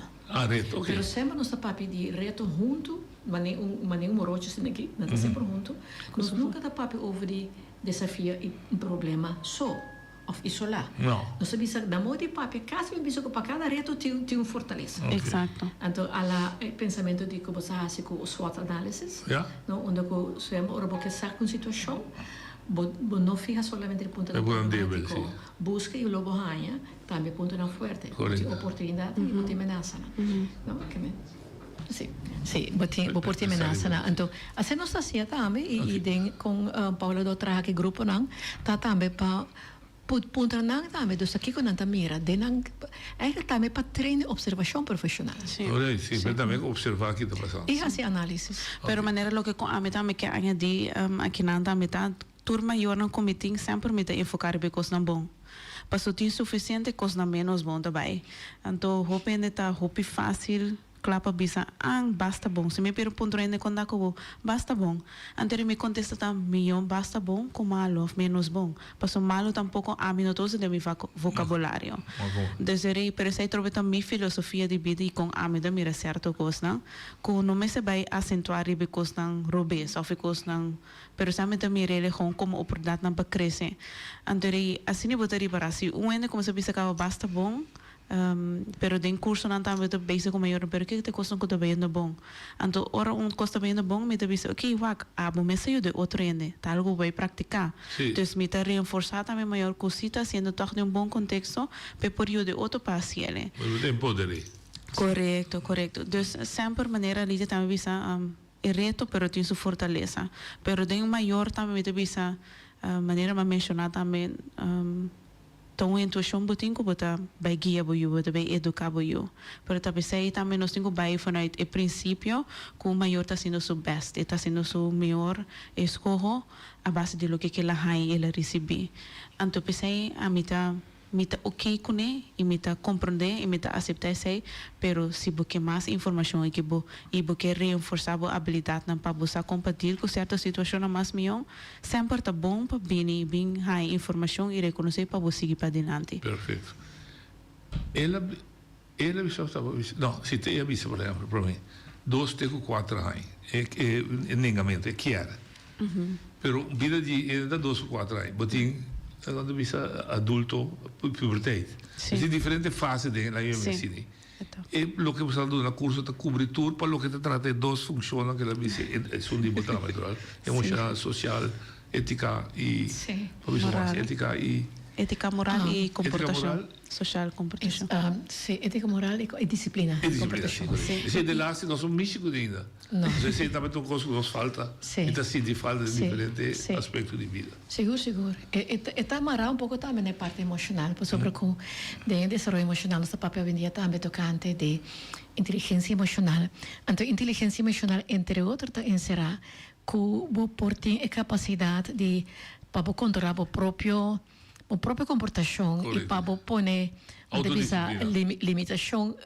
Reto, ok. Pero sempre nós está papel de reto junto, mas nenhum morocho assim aqui, não está sempre junto. Nós nunca está papel over de desafio e um problema só. Of isolar. Não. Nós sabemos que da modo de papel, caso eu penso que para cada reto tem fortaleza. Ok. Exato. Então, o pensamento de que você faz com o SWOT analysis, Ja. onde você vai saber uma situação, não fica somente no ponto de problemático, busca e logo ganha, também ponto não forte, Correcto. de oportunidade e bote ameaça. Não, que Sim, bote ameaça. Então, assim nós está também e com Paula do traje grupo não, tá também para punta nang também dos aqui com nanta mira de nang é também para treinar observação profissional. Sim, mas também observar o que está passando. E fazer análise. Pero maneira lo que com a meta me que añadir aqui nanta meta turma maior no comitê sempre me tá enfocar em coisas não bom. Passo tem suficiente coisas não menos bom também. Então, hope tá hope fácil clapa bisa basta bom. Se me perguntam ainda quando acabou, basta bom. Antes me contesta tá milhão basta bom com malo menos bom. Passo malo tampouco a mim não todos de meu vocabulário. Deserei percei trobe também filosofia de vida e com a mim da mira certo coisa, com não me se vai acentuar ribe coisa não robes ou coisa não, pero sabe também ele como oportunidade não para crescer. Antes assim botaria para si, ainda como se bisa acaba basta bom. Pero den curso não também tô base com maior, pero que te custa que tô bem bom. Então, ora custa bem bom, me te diz, ok, wak, bom me saiu de outro ende, tá algo vai praticar. Então, me te reforçar também maior cosita, sendo toch de bom contexto, pe por eu de outro paciente. Mas tem poder. Correto. Dus sempre maneira ali também bisa é reto, pero tem sua fortaleza. Pero den maior também me te bisa maneira me mencionar também então, a intuição botin ko bota vai guia boyo, bota vai educar boyo. Pero também sei também nós temos vai vanuit o princípio que o maior está sendo seu best, está sendo seu melhor escolho a base de lo que ela hai ela receber. Então, pensei a mita ok com ele, e mita compreender, e mita aceitar sei, pero se você mais informação e você reforçar a habilidade para você compartilhar com certa situação mais melhor, sempre está bom para bem high informação e reconhecer para você seguir para adiante. Perfeito. Ela não, se tem a vista, por exemplo, para mim, 2, 3, 4 anos, é negamento, é que era. Pero vida de 2 ou 4 anos, botin quando bisa adulto, pubertade. É diferente fase da medicina. E lo que você está dando na curso está cobertura para lo que te trata de 2 funções que ela disse, é um tipo trabalho, emocional, social, ética e ética moral e comportação social, comportação. Sim, ética moral e disciplina. Se de lá se nós somos místicos ainda. Não. Se também tem coisas que nos falta. E está sentindo falta de diferentes aspectos de vida. Seguro. E está amarrar um pouco também na parte emocional, sobre com de desenvolvimento emocional, nosso papel vendia também tocante de inteligência emocional. Então, inteligência emocional, entre outros, será que você tem a capacidade de para controlar o próprio a própria comportação e Correto. para pôr Autodisciplina. limitação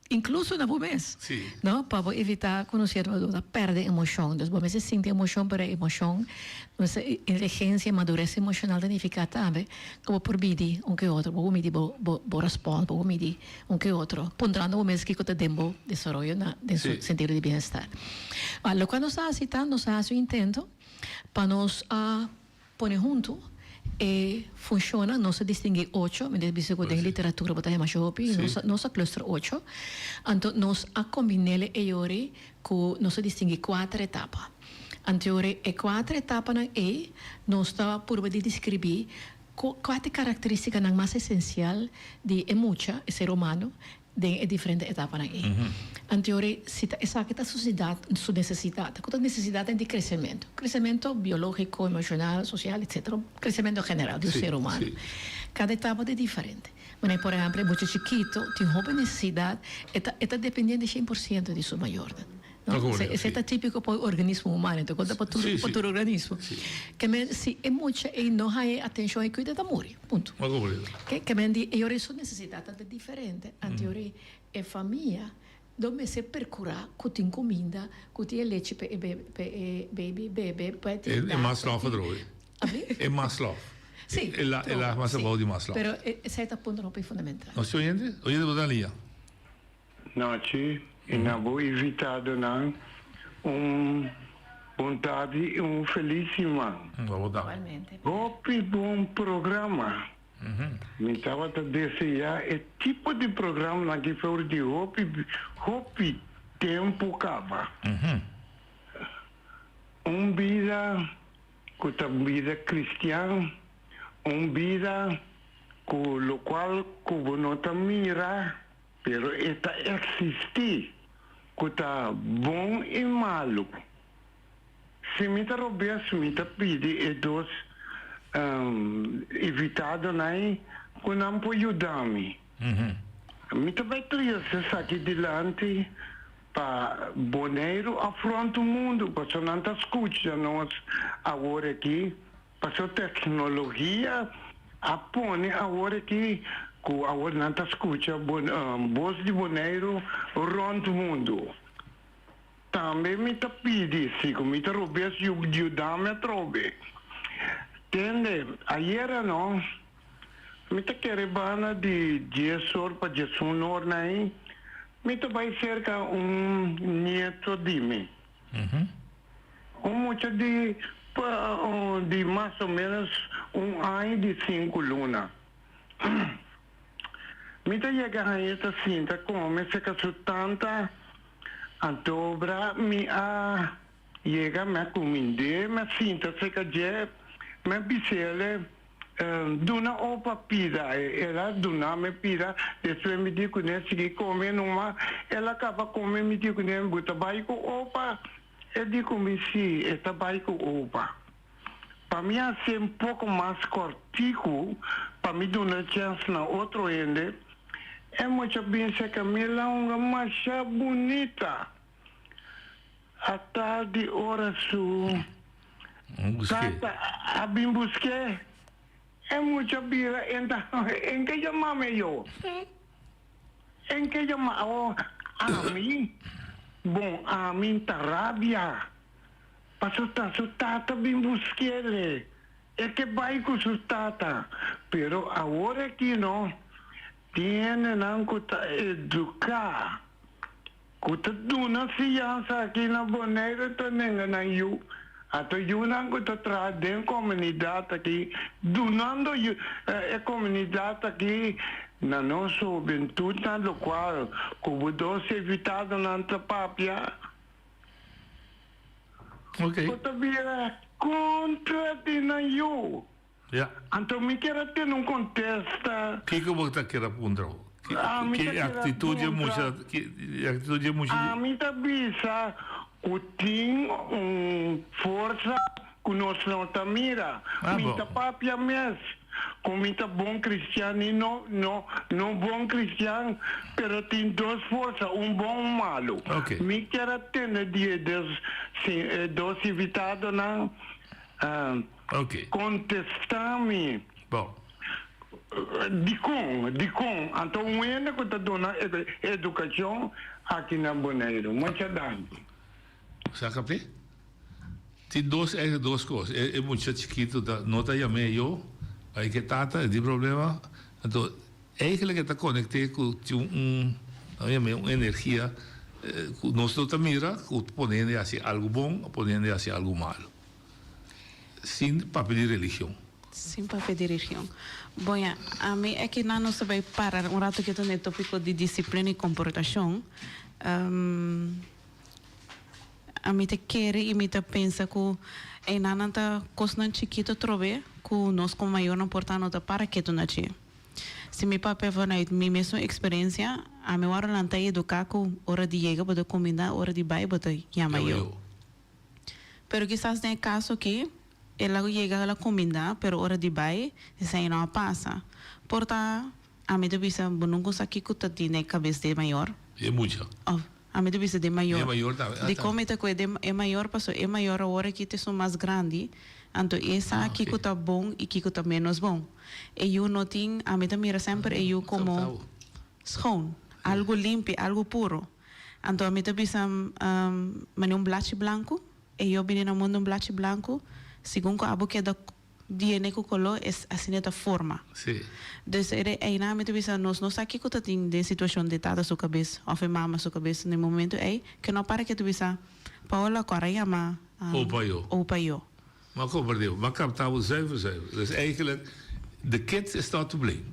incluso na mês, Sim. não? Para evitar conhecer a perda de emoção. Então, você sente emoção para emoção, nossa inteligência e madurez emocional danificada também, como por medir um que outro, por medir, por responder, por medir um que outro, ponderando o mês que está dando desenvolvimento de seu sentido de bem-estar. Agora, quando nós estamos citando, nós estamos intentando para nós pôr junto funciona, nós distinguimos 8, me dice que tem literatura para mais jovem, nós cluster 8, então nós combinamos e que nós distinguimos 4 etapas. Anteriore e 4 etapas nós está por descrever quatro características mais essenciais de emoção ser humano de diferentes etapas Anteriore essa que sua necessidade, que necessidade de crescimento biológico, emocional, social, etc. Crescimento general do ser humano. Cada etapa é diferente. Mas, por exemplo, muito chiquito, tem uma necessidade, está dependendo de 100% de sua maior. Isso é típico para o organismo humano, então conta para todo o organismo. Que se é muito e não há atenção e cuida da morte, ponto. Que me sua necessidade é diferente. Anteriore é família, dove se percurar que tem comida, que tem leite para bebê, É Maslow, Fadroe. É Maslow. Sim. É a massa boa de Maslow. Pero certo ponto não é fundamental. Não se oyente? Oyente botar linha. Noite, e não vou evitar não vontade e feliz irmão. Vamos dar. Igualmente. Hope bom programa. Me estava a desejar é tipo de programa que foi de hope tempo acaba. Vida vida cristã, vida com o qual que não está mira, pero está existe, que está bom e malo. Se me está roubando, se me está pedindo, dos evitado nai que não pode ajudar-me. Me também trouxe aqui delante para boneiro afronta o mundo, para não estar escutando nós agora aqui, para a tecnologia apone agora aqui que agora não está escutando voz de boneiro afronta o mundo. Também me está pedindo, se me está roubando, se ajudar-me a trobe. Entende? Ayer não, me está querendo de 10 horas para 11 horas aí, me está vai cerca neto de mim. Muito de mais ou menos ano de 5 lunas. Me está chegando aí essa cinta, como se que tanta a dobra me chega me comida, me cinta se que já me bisele duna opa pida ela duna me pida depois me diz que nem se come numa ela acaba comendo me diz que nem buta baiko opa eu digo me se esta baiko opa para mim é um pouco mais cortico para mim dar uma chance na outro ende é muito bem se que me lá uma macha bonita a tarde hora su Tata, abim busquei. É muita bira, então, em que chamame eu? Em que chamame? Oh, a mim? Bom, a mim tá rabia. Passo tata bim busquei. É que vai com su tata. Pero agora que não, tiene não que tá educar. Que tá duna fiança aqui na boneira, tá na eu. Ato yunang ko tra den comunidade aqui, donando a comunidade aqui na nossa juventude, no qual como doce evitado na papia. Ok. Todavia contra de na eu. Então me quero ter contexto. Que você quer apontar? Que atitude é muito. A mim também tem força que nós não está mira. Minta papia mesmo. Com minta bom cristiano e não bom cristiano, pero tem duas forças, bom e malo. Me quero ter dos evitados não contestar-me. Bom. di com. Então, o ene que está dando educação aqui na Bonaire. Muito obrigado. Sabe? Tem duas coisas. É muito chiquito, não está chamando eu, aí que tata, de problema. Então, eigenlijk está conectado com uma energia, nós não mira, ponendo assim algo bom, ponendo assim algo malo. Sem papel de religião. Sem papel de religião. Bom, a mim é que não se vai parar um rato que estou no tópico de disciplina e comportação. A mim te quer e me te pensa que é nada coisa chiquito trove que nós como maior não portamos para que tu nasce. Se meu papel vai na minha mesma experiência, a minha hora não está educar com hora de chegar para comida, hora de bair para chamar eu. Pero quizás tem caso que ela chega a comida, pero hora de bair, isso não passa. Porta, a minha vista, não consegue que tu tenha cabeça de maior. É muito. A minha vista de maior. É maior, de como é maior, passou é maior a hora que te são mais grande. Então, essa aqui que está bom e que está menos bom. E eu não tenho, a minha mira sempre, eu como schoon, algo limpo, algo puro. Então, a minha vista, um blache branco, e eu vim no mundo blache branco, segundo a boca da DNA que colou, é assim da forma. Sim. Então, aí na minha vista, nós não sabemos que está tendo de situação de tada sua cabeça, ou mama sua cabeça, no momento é que não para que tu visa, Paola, agora chama ou pai. Maar kom maar deel, maar kan het zuiver. Dus eigenlijk, de kind is not to blame.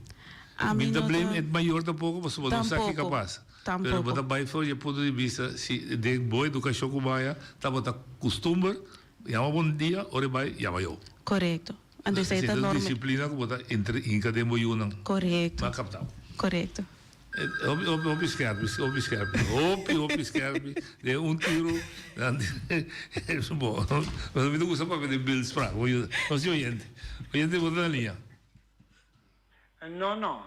Niet te blame, het maior tampoco, mas não sabe que capaz. Pero bota bai for je ponto de vista, se de boa educação com baia, tá bota costume, chama bom dia, ore bai, chama eu. Correto. Então isso é a disciplina que bota entre inca de moiuna. Correto. Maar kapitaal. Correto. Op scherp. De tiro. É bom. Mas eu não gosto para ver bills para. Não sei oyente. Oyente bota na linha. Não.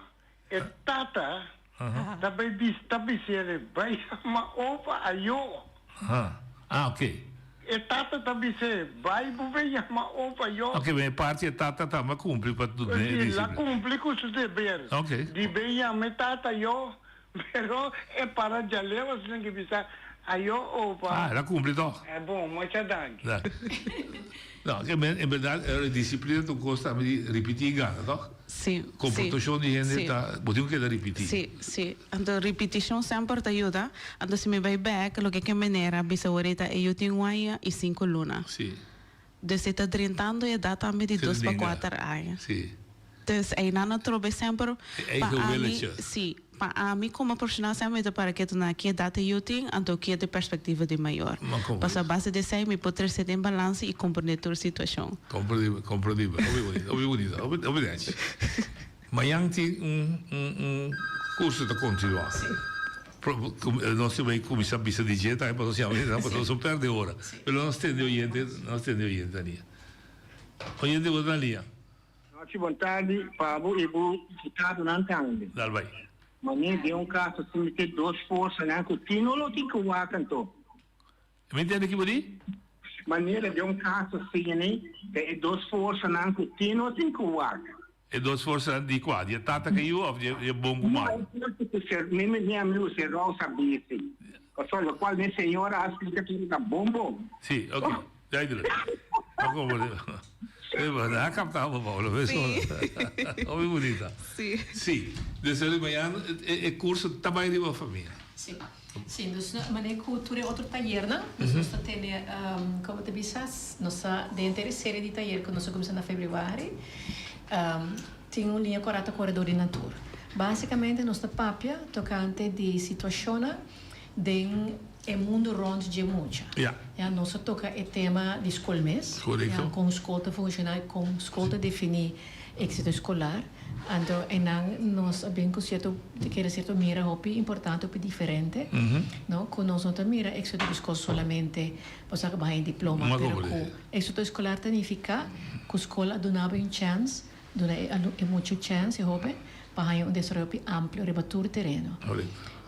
É tata. Também se vai chamar opa ayo. Ok. É tata também se vai chamar opa ayo. Ok, bem, parte é tata, tá, mas cumpre para tudo. Ela cumpre com seus deveres. Ok. De bem chamar tata yo, pero é para já levar você tem que pensar ayo opa. Ela cumpre então. É bom, muito obrigado. Não, que em verdade a disciplina tu gosta de repetir gana, toch? Sim. Comportação de gente tá, podemos que repetir. Sim. Então repetição sempre te ajuda. Então se me vai back, lo que maneira bisa ahorita eu tenho um ano e 5 lunas. Sim. Desde tá 30 anos e dá também de 2 para 4 anos. Sim. Então aí não trobe sempre. Sim. Para mim como profissional sempre para que tu na que data eu tenho, então que é de perspectiva de maior. Mas a base de ser me poder ser em balanço e compreender a situação. Compreendível. Obviamente. Amanhã tem curso de continuar. Nós temos que começar a pensar de jeito, aí para nós não perder hora. Mas nós temos oyente ali. Oyente outra linha. Boa tarde, Pablo e o deputado Nantang. Dá vai. Mas de caso assim que 2 forças não continuam não tem que o canto. Me entende que bodi? Maneira de caso assim né, que 2 forças não continuam tem que o E 2 forças de qual? De tata que eu ou de bom mal? Minha amigo se rosa bici. Só o qual minha senhora acha que fica bom. Sim, ok. Já ido. É captava, Paulo. Olha bonita. Sim. Desde amanhã é curso também de uma família. Sim. Sim, então, mas cultura é outro taller, não? Nós temos, como te dissas, nossa dentro da série de taller que nós começamos em fevereiro, tem uma linha correta corredor de natura. Basicamente, nossa papia tocante de situação de mundo rondo de muita. Nós toca o tema de escola mês, com escola funcionar, com escola definir êxito escolar. Então, nós abbiamo certo mira hobby importante hobby diferente, no? Con nós não mira êxito escolar solamente para ganhar diploma, pero êxito escolar significa que a escola donava chance, dona muito chance hobby para ganhar desenvolvimento amplo, rebatur terreno.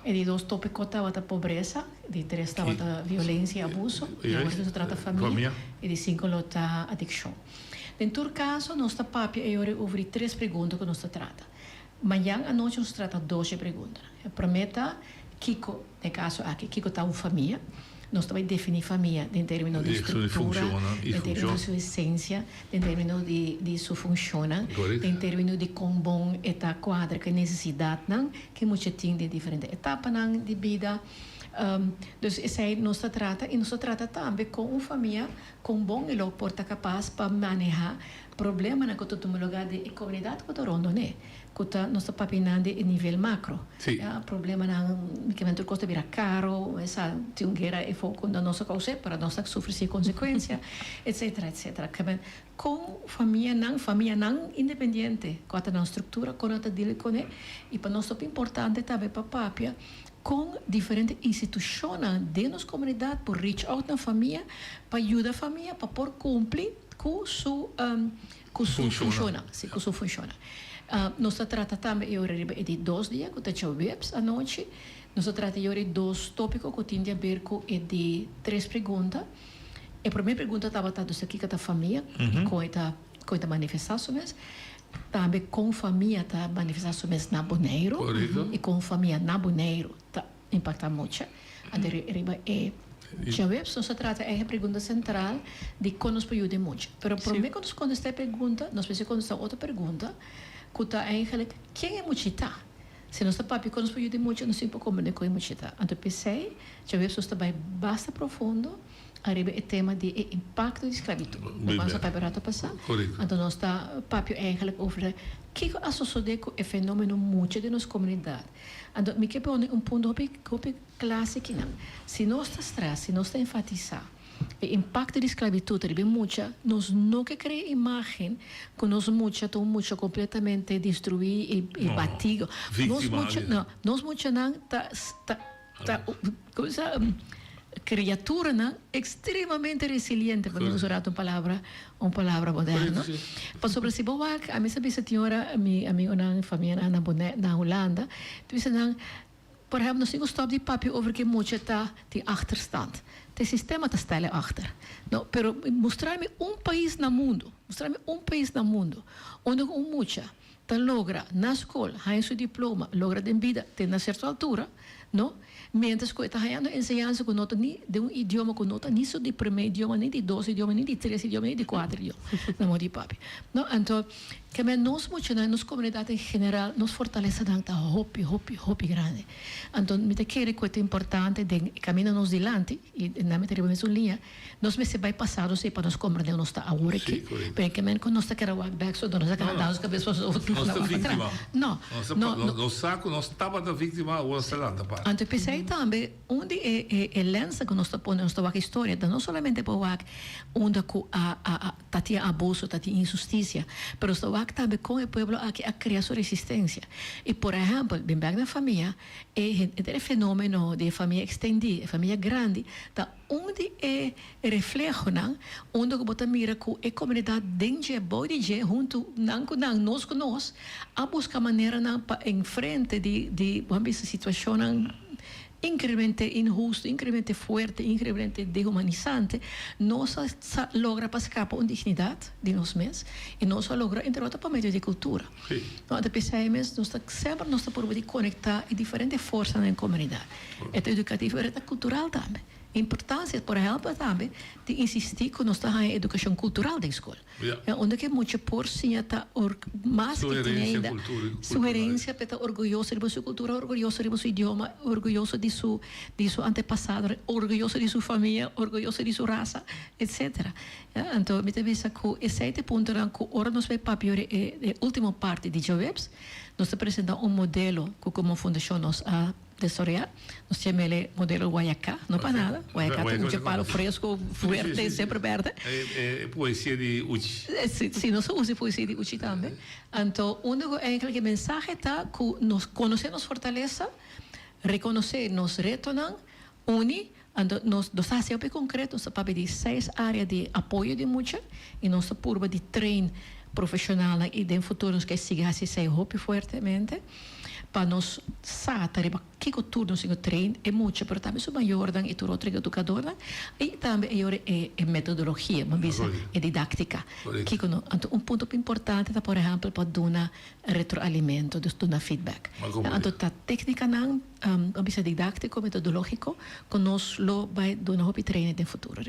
E di 2 tópicos estava a pobreza, di 3 estava a violência e abuso, e agora se trata família, e di 5 a addiction. In todo caso, nossa papia é over 3 perguntas que nós trata. Mañana a noite nos trata 12 perguntas. A primeira, Kiko, no caso aqui, Kiko está uma família. Nós também definir família em termos de estrutura, em termos de sua essência, em termos de sua funciona, em termos de como bom está quadra, que necessidade não, que muito tem de diferentes etapas não de vida. Dus essa aí nós trata e nós trata também com uma família com bom e logo porta capaz para manejar problema na que todo lugar de comunidade que está rondo né que nós está papinando em nível macro problema na que mentor custa virar caro essa tem guerra e foco na nossa causa para nós sofrer consequência etc com família não independente com a estrutura com a dele com e para nós é importante também para papia com diferentes instituições de nossa comunidade por reach out na família para ajudar a família para por cumprir com su funciona. Nós tratamos também de 2 dias que está webs à noite. Nós tratamos de 2 tópicos que tem a ver com de 3 perguntas. A primeira pergunta estava aqui com a família, com a manifestações. Também com a família tá manifestações na Bonaire e com a família na Bonaire tá impacta muito. Já vemos, nós tratamos a pergunta central de como nos pode ajudar muito. Mas primeiro quando nós esta pergunta, nós precisamos contestar outra pergunta, que está eigenlijk, quem é Muchita? Se nós papi quando nos pode ajudar muito, nós sempre compreendemos com Muchita. Então pensei, já vemos, nós também basta profundo, arriba o tema de impacto de escravidão. Nós vamos para o passar. Então nós está papi eigenlijk over que associa com o fenômeno muito de nossa comunidade. Então me quer um ponto clássico não. Se nós está enfatizar o impacto de escravidão de muita, nós não que criar imagem que nós muito completamente destruir e batido. Nós muito não coisa criatura não extremamente resiliente para usar uma palavra moderna. Para sobre si boak, a mim sabe se senhora a mim uma família na Holanda, dus dan por exemplo, nós temos stop de papi over que muito está de achterstand. O sistema está stellen achter. No, pero mostrar-me país no mundo, onde mucha logra na escola, ganha seu diploma, logra de vida, tem na certa altura, no? Mientras que está ganhando ensinança com nota de idioma com nota nem só de primeiro idioma, nem de 2 idiomas, nem de 3 idiomas, nem de 4 idiomas, na mão de papi. No, então, que nós muito na nossa comunidade em geral, nos fortalece tanto hopi grande. Então, me te quero que é importante de caminhar nos dilante e na me teremos uma linha, nós me se vai passado se para nós compreender nós está agora aqui, porque quando nós está querendo walk back, so nós está dar os cabeças outros nós está vítima. Não. Nós saco nós estava da vítima ou selada para. Então pensei também onde é lença que nós está pondo nossa história, não somente para walk onde a tatia abuso, tatia injustiça, mas está também com o povo aqui a criar sua resistência. E por exemplo, bem na família, é fenômeno de família extendida, família grande, tá onde é reflexo, não? Onde que bota mira com a comunidade dentro body junto nós com nós, a buscar maneira não para em frente de uma situação incrivelmente injusto, incrivelmente forte, incrivelmente dehumanizante, nós logra para escapar uma dignidade de nós mesmos e nós logra entre outras para meio de cultura. Então, a PCMS nós sempre nós por conectar diferentes forças na comunidade. É educativo e cultural também. Importância, por exemplo, também de insistir que nós temos a educação cultural da escola. Onde que muito por sim está mais que tem ainda sugerência para estar orgulhoso de sua cultura, orgulhoso de seu idioma, orgulhoso de seu antepassado, orgulhoso de sua família, orgulhoso de sua raça, etc. Então, me pensa que esse ponto que agora nós vamos para a última parte de Jobs, nós apresentamos modelo que como fundação nós desarrollar, nós chamamos ele modelo Guayacá, não para nada. Guayacá tem um palo fresco, fuerte, sempre verde. É poesia de Uchi. Sim, nós usamos poesia de Uchi também. Então, o único mensagem está que nós conhecemos fortaleza, reconhecer nos retornam, unir, nós fazemos concreto, nós para pedir 6 áreas de apoio de muita e nossa curva de treino profissional e de futuro que siga assim, se fortemente. para nos saber que turno se trein é muito, mas também sou maior dan e outro educador e também é metodologia, mas é didática. Que um ponto importante é, por exemplo, para dar retroalimento, dar feedback. Então, a técnica não é didático, metodológico, que nós vai dar um treino no futuro.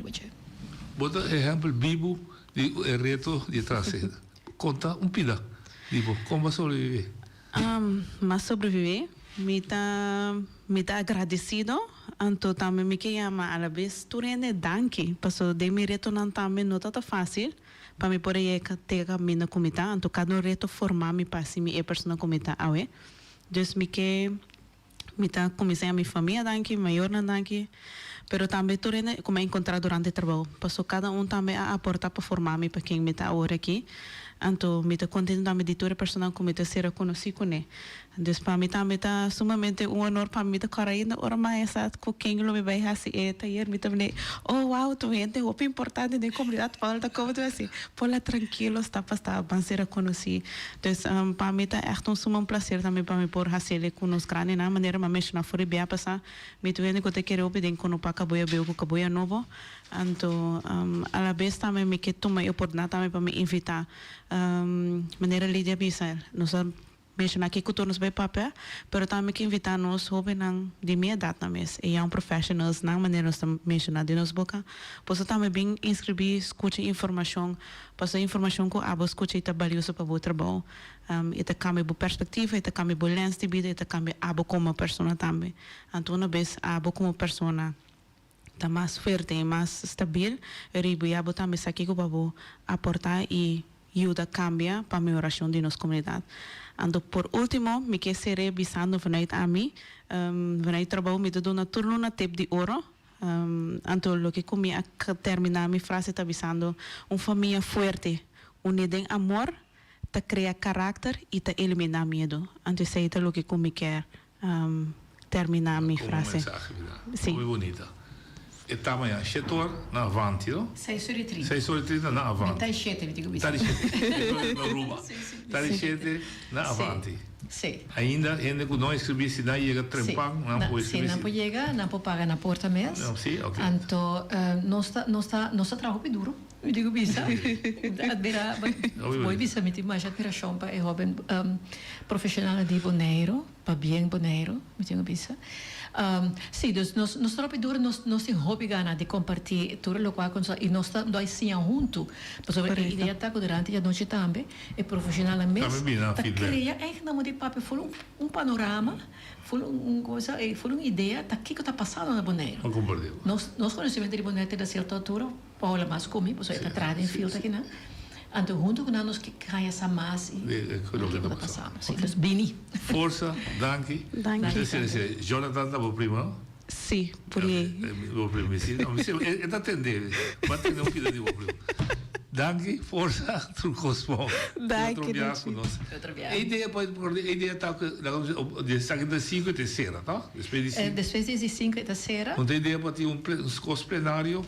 Bota exemplo vivo de reto de trazer. Conta pida. Tipo, como sobreviver? Mas sobreviver, me tá agradecido. Então também me chama a la vez turene danke, passo de me reto não também não tá fácil. Para me poder ter a minha comida, então cada reto formar me passe me persona comida awe. Dus me tá comecei a minha família danke, maior na danke. Pero também turene como encontrar durante o trabalho, passo cada também a aportar para formar me para quem me tá agora aqui. Então, me está contente da meditora personal como está ser conhecido com ele. Então, para mim também está sumamente honor para mim, cara ainda ora mais com quem lo me vai assim é tayer me também oh wow tu gente o importante da comunidade falta como tu assim pola tranquilo está para ser conhecido. Então, para mim está echt um prazer também para mim por fazer com os grandes na maneira mas na fora bem passar me tu gente que te quero pedir com o pacaboia beu com caboia novo. Então, a la vez também me quero tomar a oportunidade também para me invitar maneira Lídia Bissar. Nós mencionar que cultura nos vai papel, mas também que invitar nós jovens de minha idade também, e young professionals na maneira nós mencionar de nós boca, pois também bem inscrever, escutar informação, passar informação que a escuta está valiosa para o trabalho, e está cambia a perspectiva, está cambia a lens de vida, está cambia a como pessoa também. Então, uma vez a como pessoa está mais forte, mais estável, e a também sabe que o aportar e ajuda a cambiar para a melhoração de nossa comunidade. Então, por último, me quero ser revisando vanuit a mim, vanuit trabalho me dou na turno na tempo de ouro. Então, o que comi a terminar minha frase está avisando família forte, unida em amor, está criar caráter e está eliminar medo. Então, isso é o que comi quer terminar minha frase. Sim. Muito bonita. E tamanho, setor na Avanti, não? 6:30. 6:30 na Avanti. Tá cheio, digo isso. Tá cheio, na Ruba. Tá cheio na Avanti. Sim. Ainda, gente que não escrevi se não chega a trempar, não pode escrever. Sim, não pode chegar, não pode pagar na porta mesmo. Não, sim, ok. Então, nós trabalhamos duro. Eu digo bisa. Admira, moi bisa me tem mais admiração para jovem profissional de Bonaire, para bem Bonaire, me digo bisa. Sim, nós trabalhamos duro, nós temos hobby gana de compartilhar tudo o qual e nós estamos juntos. Mas a ideia está durante a noite também, é profissional mesmo. Está criando ainda de papel, foi panorama, foi coisa, foi uma ideia, tá que está passando na Bonaire. Nós conhecemos de Bonaire da certa altura, Paula mais comigo, você está atrás em fila aqui, né? Então, junto com nós que cai essa massa e está passando. Sim, então, Bini. Força, danke. Danke. Jonathan está prima? Sim, por aí. Vou prima, sim. É da atender, vai atender pedido de vou prima. Danke, força, trucosmo. Danke. A ideia pode está de segunda 5 e terceira, tá? Depois de 5 e terceira. Não tem ideia para ter curso plenário?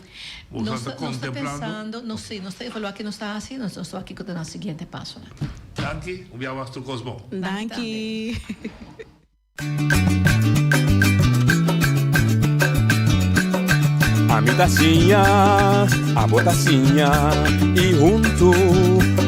Nós estamos pensando, não sei, nós estamos falando que nós estamos assim, nós estamos aqui com o seguinte passo. Danke, obrigado por trucosmo. Danke. A mitacinha, a botacinha e junto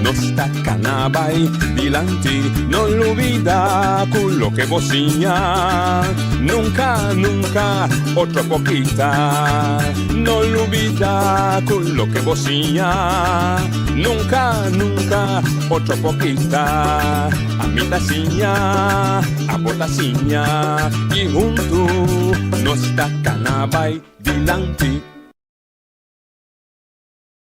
nos tacanabay dilante, no olvida con lo que vocinha. Nunca, nunca, otra poquita, no olvida con lo que vocinha. Nunca, nunca, otra poquita. A mitacinha, a botacinha y junto nos tacanabay dilante.